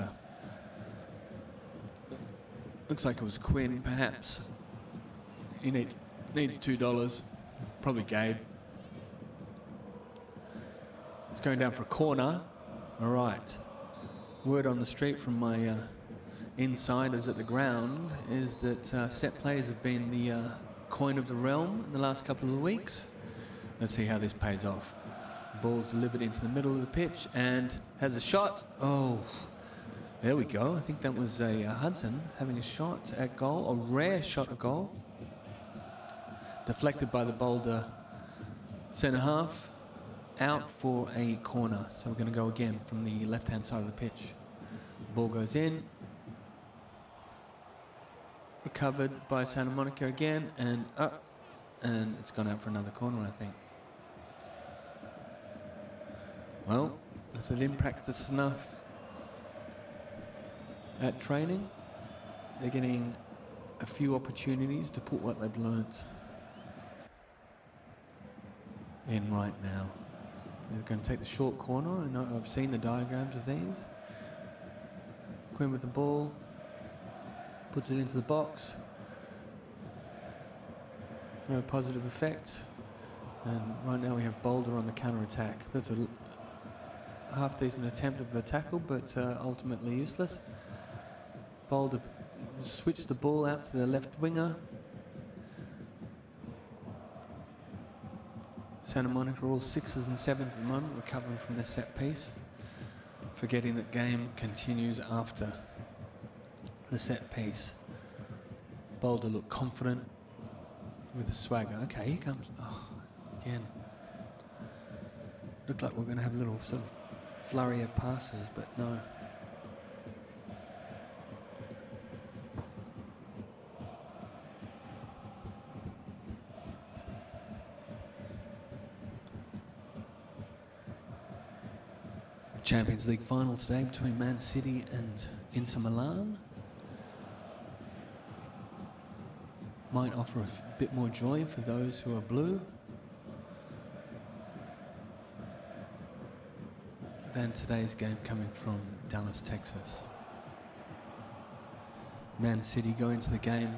it was Quinn, perhaps. He needs $2. Probably Gabe. It's going down for a corner. All right. Word on the street from my insiders at the ground is that set plays have been the coin of the realm in the last couple of weeks. Let's see how this pays off. Ball's delivered into the middle of the pitch and has a shot. Oh. There we go. I think that was a Hudson having a shot at goal, a rare shot at goal. Deflected by the Boulder centre half, out for a corner. So we're going to go again from the left-hand side of the pitch. The ball goes in. Recovered by Santa Monica again, and up. And it's gone out for another corner, I think. Well, if they didn't practice enough at training, they're getting a few opportunities to put what they've learnt in right now. They're going to take the short corner, and I've seen the diagrams of these. Quinn with the ball, puts it into the box. No positive effect. And right now we have Boulder on the counter-attack. That's a half-decent attempt of a tackle, but ultimately useless. Boulder switched the ball out to the left winger. Santa Monica are all 6s and 7s at the moment, recovering from their set piece, forgetting that game continues after the set piece. Boulder look confident with the swagger. Okay, here comes. Oh, again. Looked like we're going to have a little sort of flurry of passes, but no. Champions League final today between Man City and Inter Milan. Might offer a bit more joy for those who are blue than today's game coming from Dallas, Texas. Man City go into the game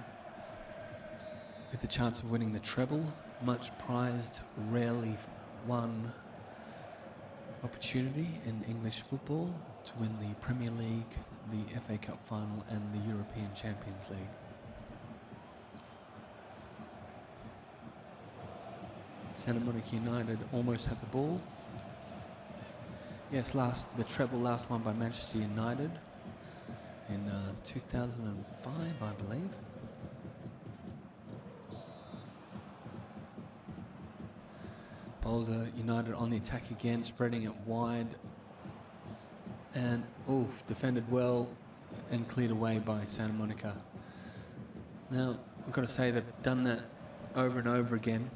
with the chance of winning the treble, much prized, rarely won opportunity in English football to win the Premier League, the FA Cup final and the European Champions League. Santa Monica United almost have the ball. Yes, the treble last won by Manchester United in 2005, I believe. Boulder United on the attack again, spreading it wide. And, oof, defended well and cleared away by Santa Monica. Now, I've got to say they've done that over and over again.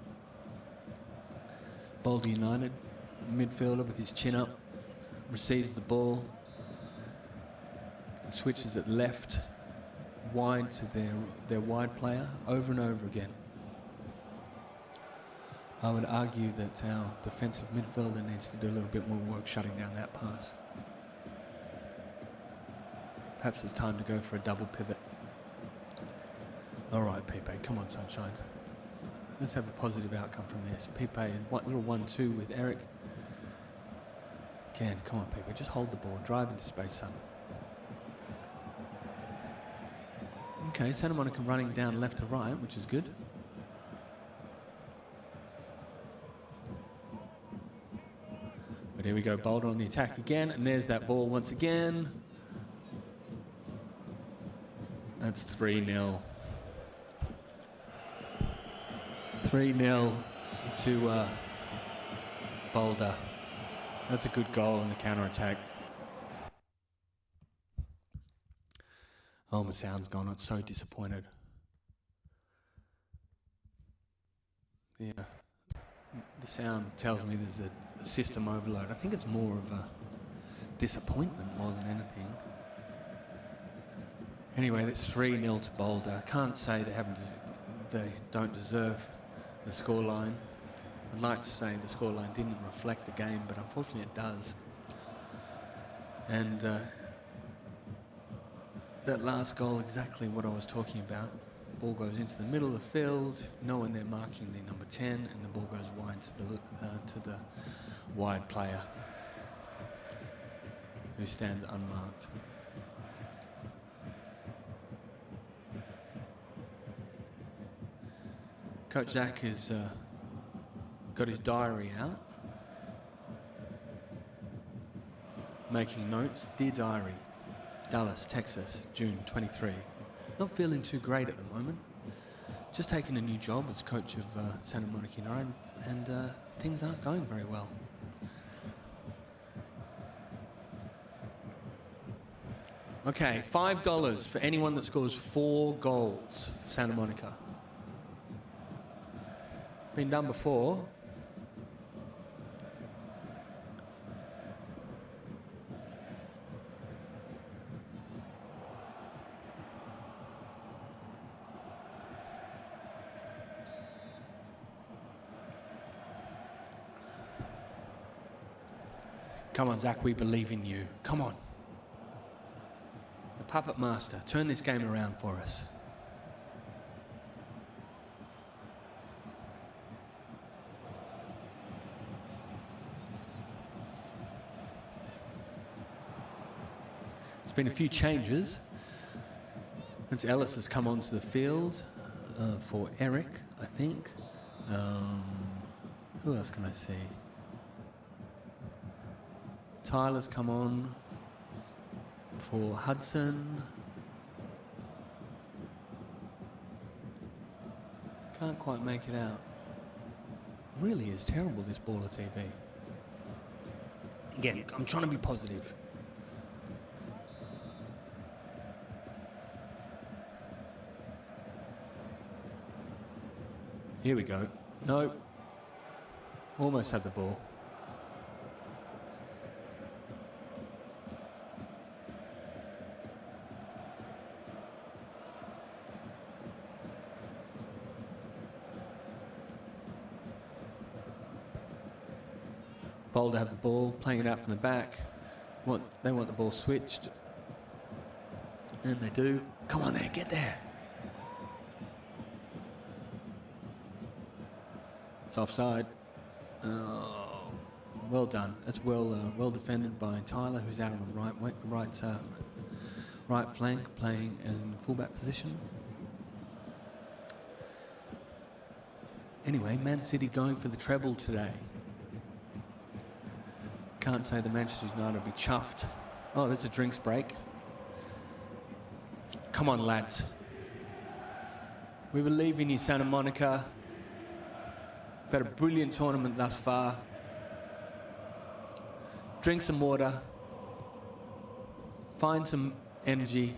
Boulder United, midfielder with his chin up, receives the ball and switches it left, wide to their wide player, over and over again. I would argue that our defensive midfielder needs to do a little bit more work shutting down that pass. Perhaps it's time to go for a double pivot. All right, Pepe, come on, sunshine. Let's have a positive outcome from this. Pepe, little 1-2 with Eric. Again, come on, Pepe, just hold the ball, drive into space, son. Okay, Santa Monica running down left to right, which is good. But here we go, Boulder on the attack again, and there's that ball once again. That's 3-0. 3-0 to Boulder. That's a good goal on the counter-attack. Oh, my sound's gone. I'm so disappointed. Yeah. The sound tells me there's a system overload. I think it's more of a disappointment more than anything. Anyway, that's 3-0 to Boulder. I can't say they don't deserve the scoreline. I'd like to say the scoreline didn't reflect the game, but unfortunately it does. And that last goal, exactly what I was talking about. Ball goes into the middle of the field, no one there marking the number 10, and the ball goes wide to the wide player who stands unmarked. Coach Zach has got his diary out, making notes. Dear diary, Dallas, Texas, June 23. Not feeling too great at the moment. Just taking a new job as coach of Santa Monica United, and things aren't going very well. Okay, $5 for anyone that scores 4 goals for Santa Monica. Been done before. Come on, Zach, we believe in you. Come on. The puppet master, turn this game around for us. There's been a few changes. Since Ellis has come onto the field for Eric, I think. Who else can I see? Tyler's come on for Hudson. Can't quite make it out. Really is terrible, this baller TV. Again, I'm trying to be positive. Here we go. No. Almost had the ball. Bold to have the ball, playing it out from the back. They want the ball switched. And they do. Come on there, get there. It's offside. Oh, well done. That's well defended by Tyler, who's out on the right flank, playing in fullback position. Anyway, Man City going for the treble today. Can't say the Manchester United will be chuffed. Oh, there's a drinks break. Come on, lads. We believe in you, Santa Monica. We've had a brilliant tournament thus far. Drink some water. Find some energy.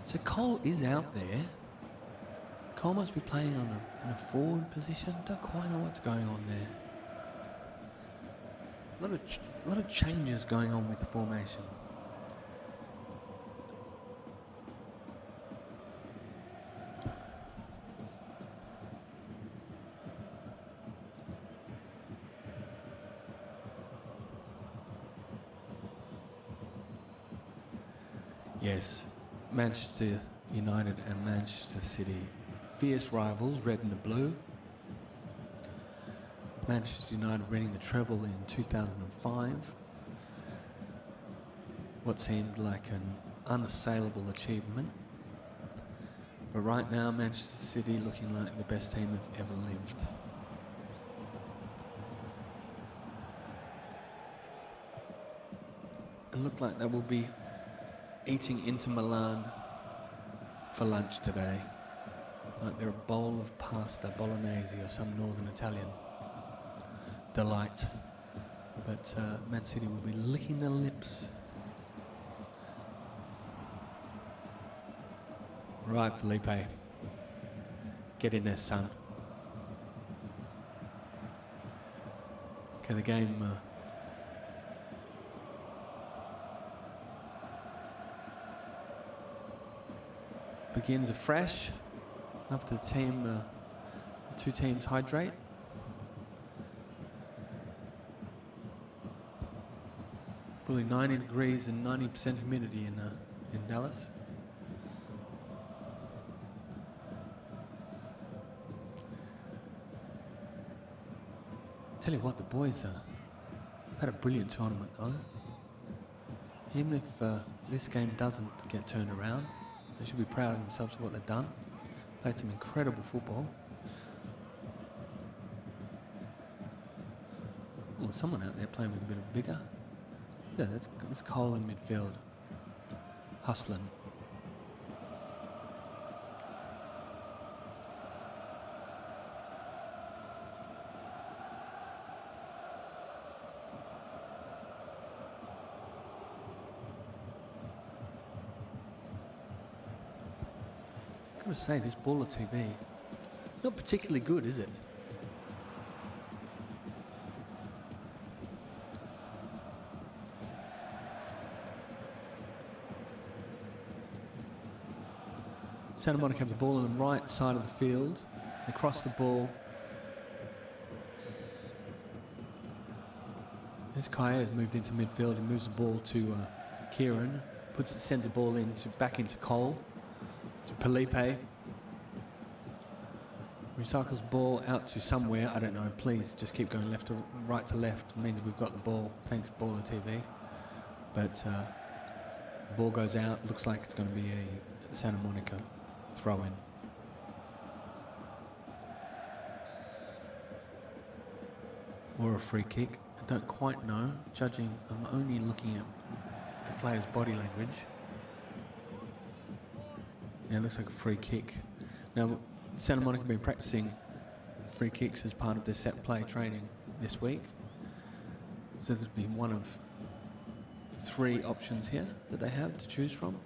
So Cole is out there. Cole must be playing in a forward position. Don't quite know what's going on there. A lot of changes going on with the formation. Yes, Manchester United and Manchester City, fierce rivals, red and the blue. Manchester United winning the treble in 2005. What seemed like an unassailable achievement. But right now, Manchester City looking like the best team that's ever lived. It looked like they will be eating Inter Milan for lunch today. Like they're a bowl of pasta bolognese or some northern Italian delight. But Man City will be licking their lips. Right, Felipe. Get in there, son. Okay, the game begins afresh after the two teams hydrate. Probably 90 degrees and 90% humidity in Dallas. Tell you what, the boys have had a brilliant tournament though. Even if this game doesn't get turned around, they should be proud of themselves for what they've done. Played some incredible football. Well, someone out there playing with a bit of bigger. Yeah, that's Cole in midfield. Hustling. I've got to say, this baller TV, not particularly good, is it? Santa Monica have the ball on the right side of the field. They cross the ball. This Kaya has moved into midfield and moves the ball to Kieran. Sends the ball back into Cole. To Felipe. Recycles the ball out to somewhere. I don't know. Please just keep going right to left. It means we've got the ball. Thanks, Baller TV. But the ball goes out. Looks like it's going to be a Santa Monica throw-in. Or a free kick. I don't quite know. Judging, I'm only looking at the player's body language. Yeah, it looks like a free kick. Now, Santa Monica have been practicing free kicks as part of their set play training this week. So there'll be one of 3 options here that they have to choose from.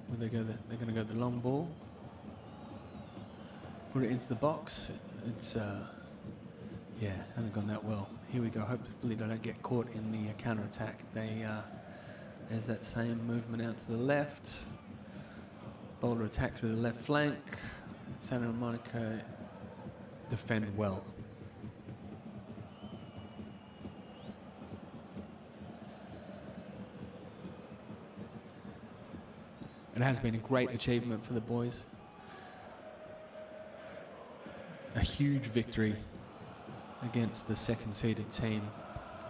Where they're going to go the long ball, put it into the box. It's yeah, hasn't gone that well. Here we go. Hopefully they don't get caught in the counter attack. There's that same movement out to the left. Boulder attack through the left flank. Santa Monica defend well. It has been a great achievement for the boys. A huge victory against the second-seeded team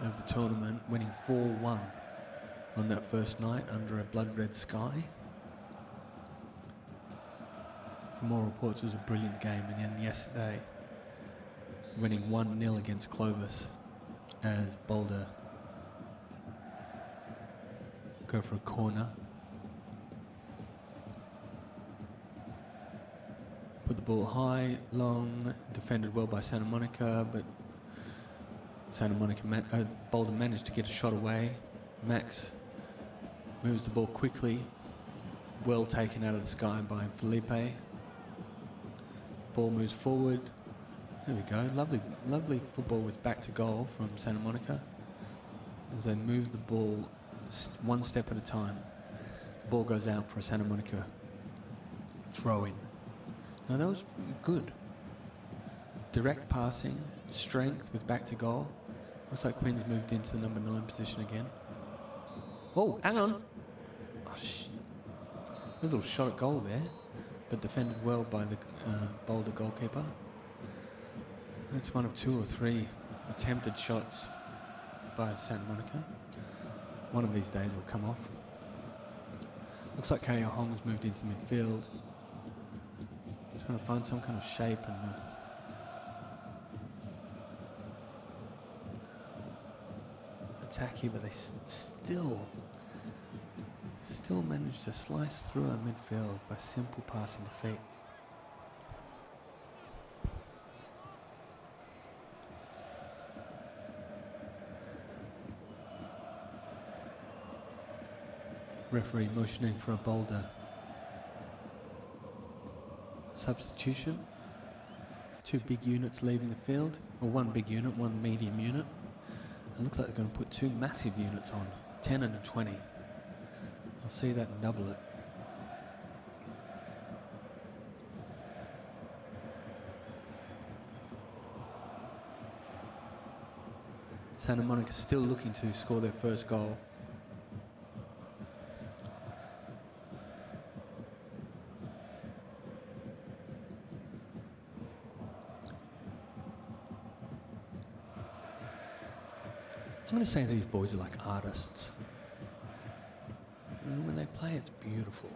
of the tournament, winning 4-1 on that first night under a blood-red sky. From all reports, it was a brilliant game, and then yesterday, winning 1-0 against Clovis as Boulder go for a corner. Put the ball high, long, defended well by Santa Monica, but Santa Monica, Boulder managed to get a shot away. Max moves the ball quickly, well taken out of the sky by Felipe. Ball moves forward. There we go. Lovely football with back to goal from Santa Monica as they move the ball one step at a time. The ball goes out for a Santa Monica throw in. Now that was good. Direct passing, strength with back to goal. Looks like Quinn's moved into the number 9 position again. Oh, hang on. Oh, a little shot at goal there, but defended well by the Boulder goalkeeper. It's one of 2 or 3 attempted shots by Santa Monica. One of these days it will come off. Looks like K.O. Hong's moved into midfield. Trying to find some kind of shape and attack here, but they still manage to slice through our midfield by simple passing the feet. Referee motioning for a Boulder substitution. 2 big units leaving the field, or 1 big unit, 1 medium unit. It looks like they're going to put 2 massive units on, 10 and a 20. I'll see that and double it. Santa Monica still looking to score their first goal. I'm going to say these boys are like artists. You know, when they play, it's beautiful.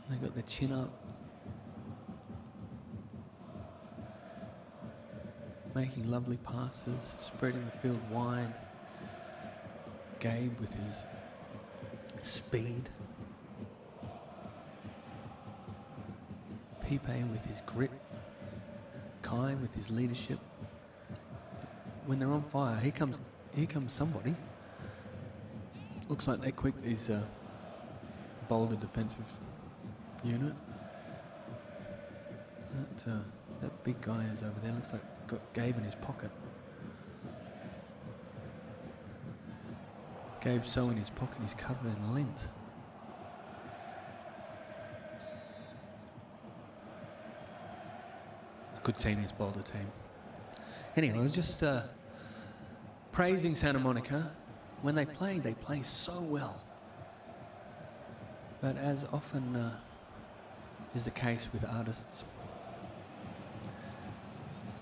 They got their chin up, making lovely passes, spreading the field wide. Gabe with his speed. Pipe with his grit. Kai with his leadership. When they're on fire, here comes somebody. Looks like they quick these Boulder defensive unit. That big guy is over there. Looks like got Gabe in his pocket. Gabe's so in his pocket, he's covered in lint. It's a good team, this Boulder team. Anyway, I was just praising Santa Monica. When they play so well. But as often is the case with artists,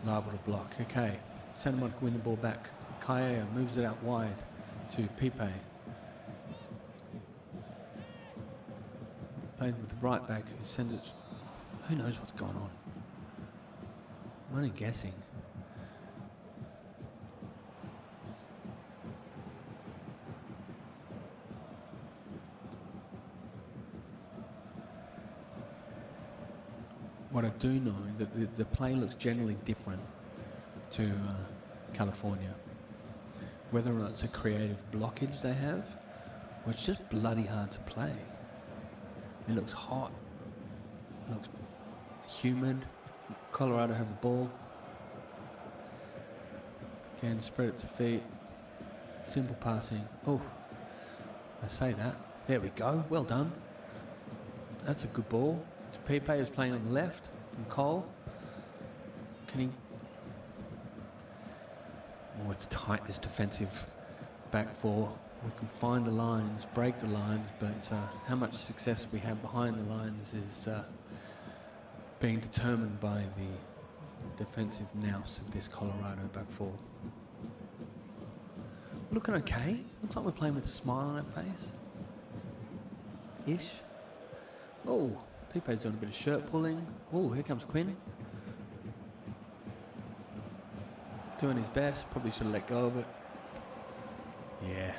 liable to block. Okay, Santa Monica win the ball back. Kaea moves it out wide to Pipe. Played with the right back, who sends it. Who knows what's going on? I'm only guessing. what I do know that the play looks generally different to California. Whether or not it's a creative blockage they have, or it's just bloody hard to play. It looks hot, it looks humid. Colorado have the ball. Again, spread it to feet. Simple passing. Oof. I say that. There we go. Well done. That's a good ball. Pepe is playing on the left from Cole. Can he... Oh, it's tight, this defensive back four. We can find the lines, break the lines, but how much success we have behind the lines is being determined by the defensive nous of this Colorado back four. Looking okay. Looks like we're playing with a smile on our face. Ish. Oh, Pepe's doing a bit of shirt pulling. Oh, here comes Quinn. Doing his best. Probably should have let go of it. Yeah.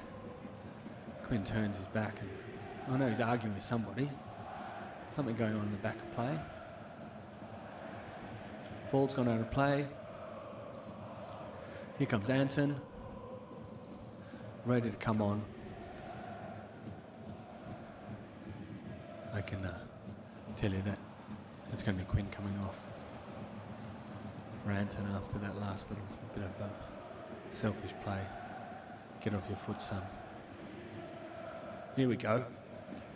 Quinn turns his back and I know he's arguing with somebody. Something going on in the back of play. Ball's gone out of play. Here comes Anton. Ready to come on. I can tell you that it's going to be Quinn coming off for Anton after that last little bit of selfish play. Get off your foot, son. Here we go.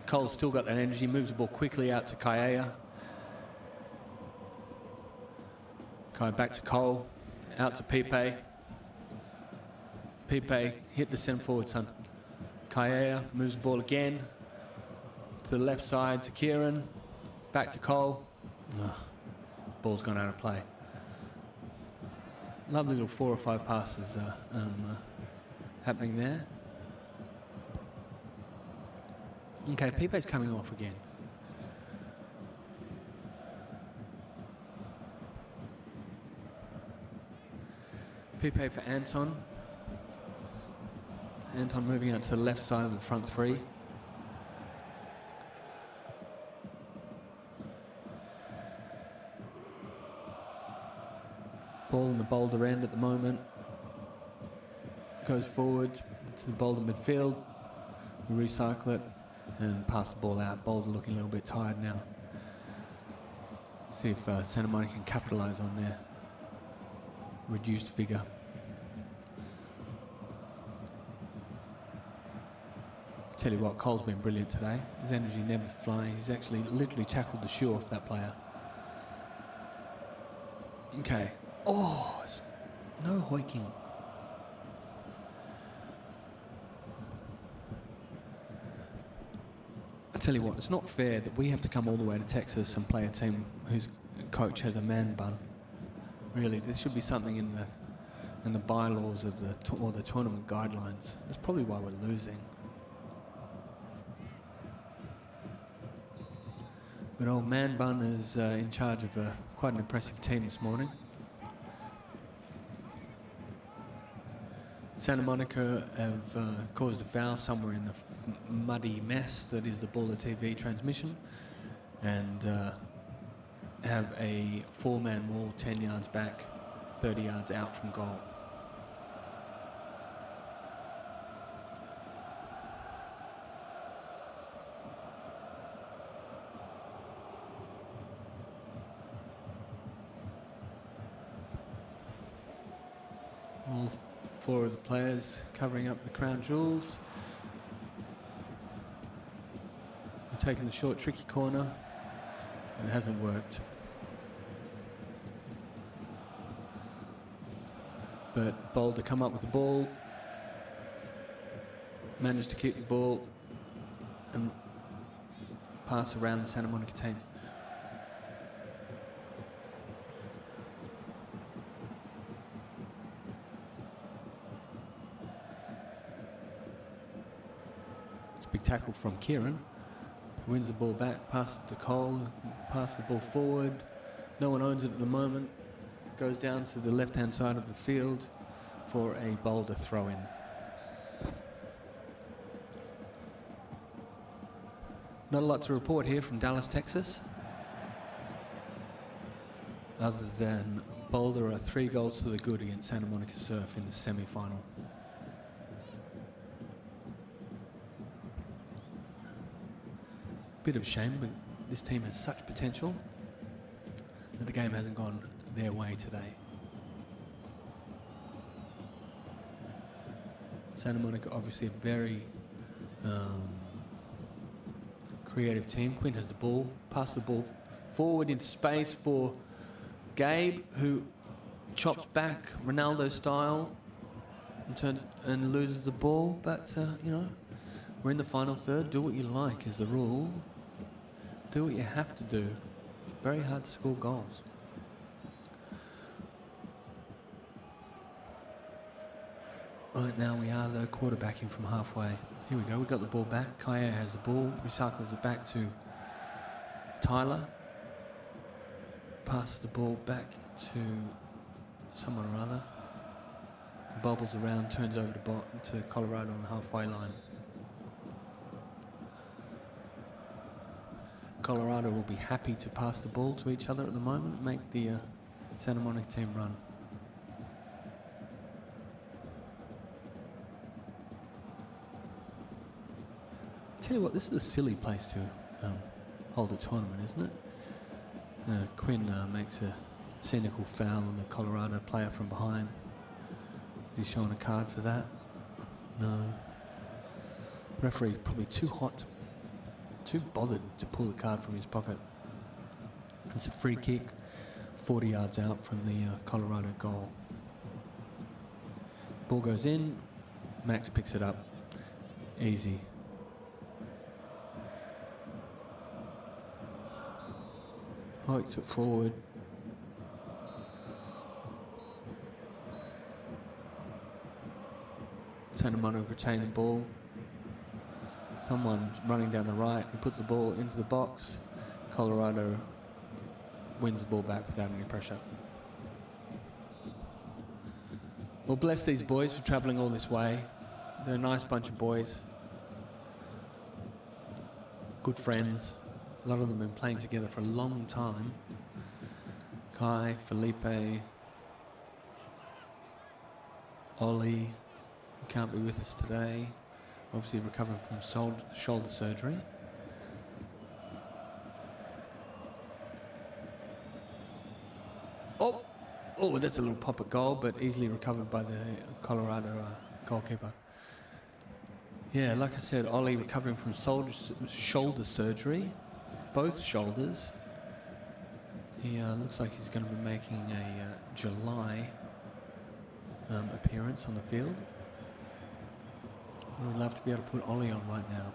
Cole's still got that energy, moves the ball quickly out to Kaea. Kai back to Cole, out to Pepe. Pepe, hit the centre forward, son. Kaea moves the ball again. To the left side to Kieran. Back to Cole. Ball's gone out of play. Lovely little 4 or 5 passes happening there. Okay, Pepe's coming off again. Pepe for Anton. Anton moving out to the left side of the front three. Ball in the Boulder end at the moment. Goes forward to the Boulder midfield. We recycle it and pass the ball out. Boulder looking a little bit tired now. See if Santa Monica can capitalise on their reduced vigour. Tell you what, Cole's been brilliant today. His energy never flying. He's actually literally tackled the shoe off that player. Okay. Oh, it's no hoiking. I tell you what, it's not fair that we have to come all the way to Texas and play a team whose coach has a man bun. Really, there should be something in the bylaws of the tournament guidelines. That's probably why we're losing. But old Man Bun is in charge of quite an impressive team this morning. Santa Monica have caused a foul somewhere in the muddy mess that is the Baller TV transmission, and have a 4-man wall 10 yards back, 30 yards out from goal. All 4 of the players covering up the crown jewels. They're taking the short, tricky corner. It hasn't worked. But Boulder come up with the ball. Managed to keep the ball and pass around the Santa Monica team. Big tackle from Kieran, who wins the ball back, passes to Cole, passes the ball forward. No one owns it at the moment. Goes down to the left-hand side of the field for a Boulder throw-in. Not a lot to report here from Dallas, Texas. other than Boulder are 3 goals to the good against Santa Monica Surf in the semi-final. Bit of shame, but this team has such potential that the game hasn't gone their way today. Santa Monica, obviously a very creative team. Quinn has the ball, pass the ball forward into space for Gabe, who chops back Ronaldo style and turns and loses the ball. But you know, we're in the final third. Do what you like is the rule. Do what you have to do. Very hard to score goals. Right now we are though quarterbacking from halfway. Here we go, we got the ball back. Kaya has the ball, recycles it back to Tyler. Passes the ball back to someone or other. Bobbles around, turns over to Colorado on the halfway line. Colorado will be happy to pass the ball to each other at the moment and make the Santa Monica team run. Tell you what, this is a silly place to hold a tournament, isn't it? Quinn makes a cynical foul on the Colorado player from behind. Is he showing a card for that? No. Referee probably too hot, too bothered to pull the card from his pocket. It's a free kick, 40 yards out from the Colorado goal. Ball goes in, Max picks it up, easy. Hikes it forward. Santa Monica retain the ball. Someone running down the right who puts the ball into the box. Colorado wins the ball back without any pressure. Well, bless these boys for travelling all this way. They're a nice bunch of boys. Good friends. A lot of them have been playing together for a long time. Kai, Felipe, Ollie, who can't be with us today, obviously recovering from shoulder surgery. Oh, that's a little pop at goal, but easily recovered by the Colorado goalkeeper. Yeah, like I said, Ollie recovering from shoulder surgery. Both shoulders. He looks like he's going to be making a July appearance on the field. And we'd love to be able to put Ollie on right now.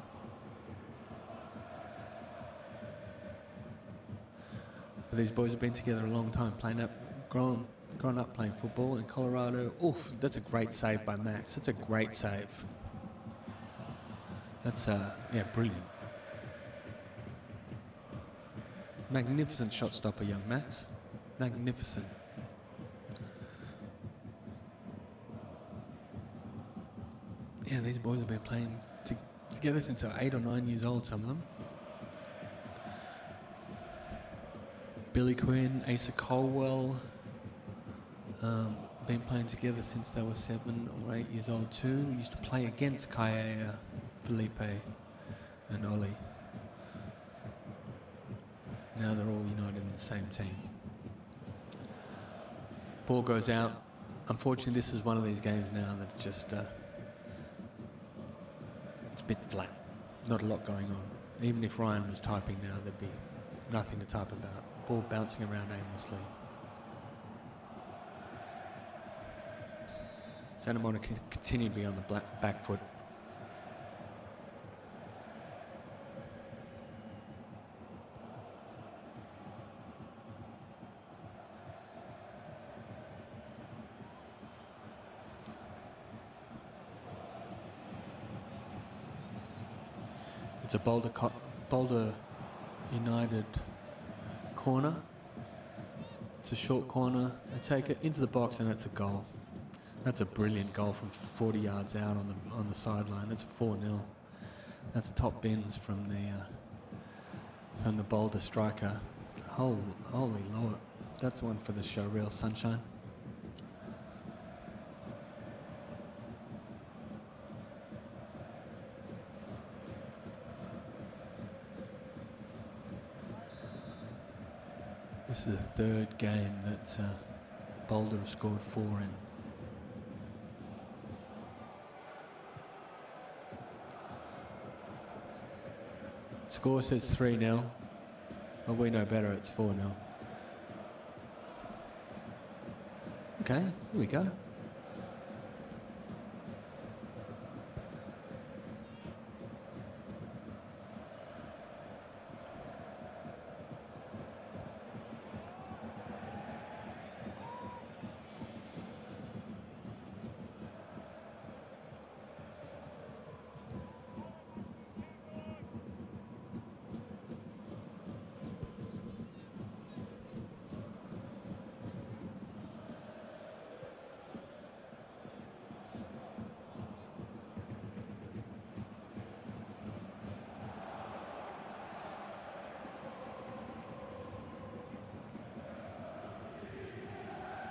But these boys have been together a long time, grown up playing football in Colorado. Oof, that's a great save by Max. That's a great save. That's, yeah, brilliant. Magnificent shot stopper, young Max. Magnificent. Yeah, these boys have been playing together since they're 8 or 9 years old, some of them. Billy Quinn, Asa Colwell, been playing together since they were 7 or 8 years old too. We used to play against Kaya, Felipe and Ollie. Now they're all united in the same team. Ball goes out. Unfortunately, this is one of these games now that just it's a bit flat. Not a lot going on. Even if Ryan was typing now, there'd be nothing to type about. Ball bouncing around aimlessly. Santa Monica continue to be on the back foot. It's a Boulder United corner. It's a short corner. They take it into the box and that's a goal. That's a brilliant goal from 40 yards out on the sideline. That's 4-0. That's top bins from the Boulder striker. Holy Lord. That's the one for the show reel, Sunshine. This is the third game that Boulder have scored 4 in. Score says 3-0, but we know better, it's 4-0. Okay, here we go.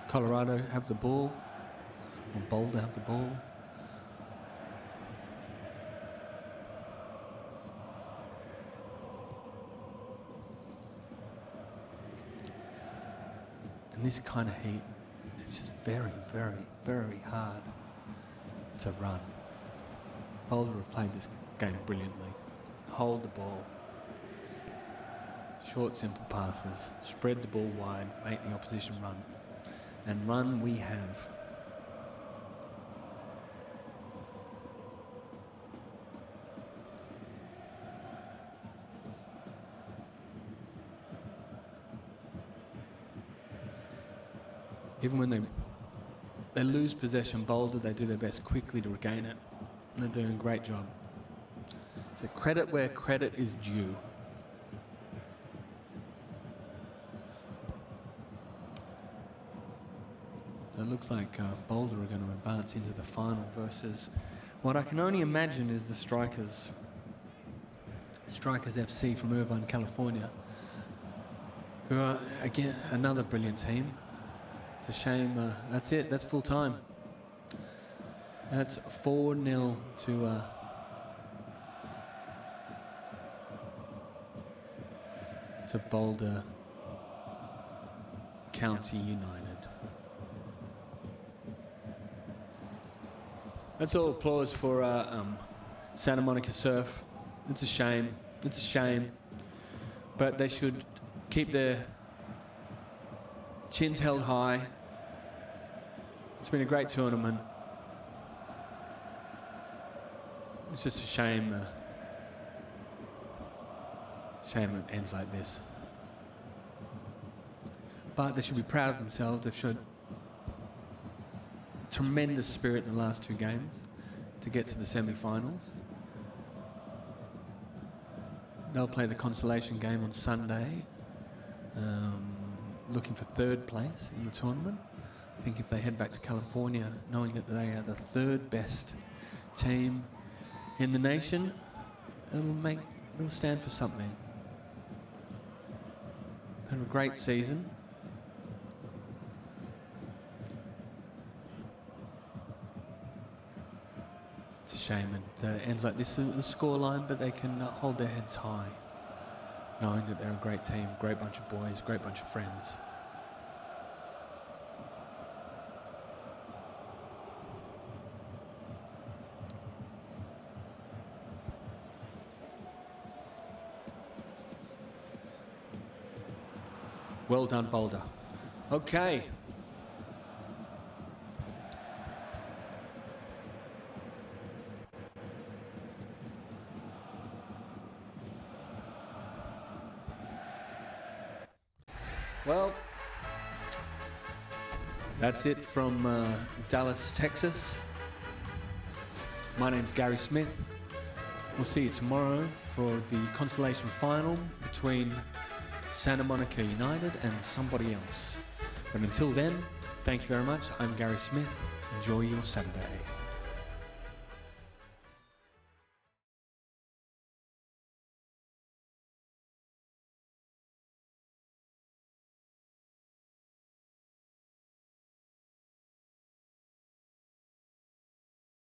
Colorado have the ball, or Boulder have the ball. In this kind of heat, it's just very, very, very hard to run. Boulder have played this game brilliantly. Hold the ball, short, simple passes, spread the ball wide, make the opposition run. And run we have. Even when they lose possession, Boulder, they do their best quickly to regain it. And they're doing a great job. So credit where credit is due. It looks like Boulder are going to advance into the final versus what I can only imagine is the Strikers. Strikers FC from Irvine, California, who are, again, another brilliant team. It's a shame. That's it. That's full time. That's 4-0 to Boulder County United. That's all applause for Santa Monica Surf. It's a shame. It's a shame. But they should keep their chins held high. It's been a great tournament. It's just a shame. Shame it ends like this. But they should be proud of themselves. They've showed tremendous spirit in the last 2 games to get to the semi-finals. They'll play the consolation game on Sunday, looking for 3rd place in the tournament. I think if they head back to California, knowing that they are the 3rd best team in the nation, it'll stand for something. Had a great season. It's a shame it ends like this is the scoreline, but they can hold their heads high, knowing that they're a great team, great bunch of boys, great bunch of friends. Well done, Boulder. Okay. Well, that's it from Dallas, Texas. My name's Gary Smith. We'll see you tomorrow for the consolation final between Santa Monica United and somebody else. But until then, thank you very much. I'm Gary Smith. Enjoy your Saturday.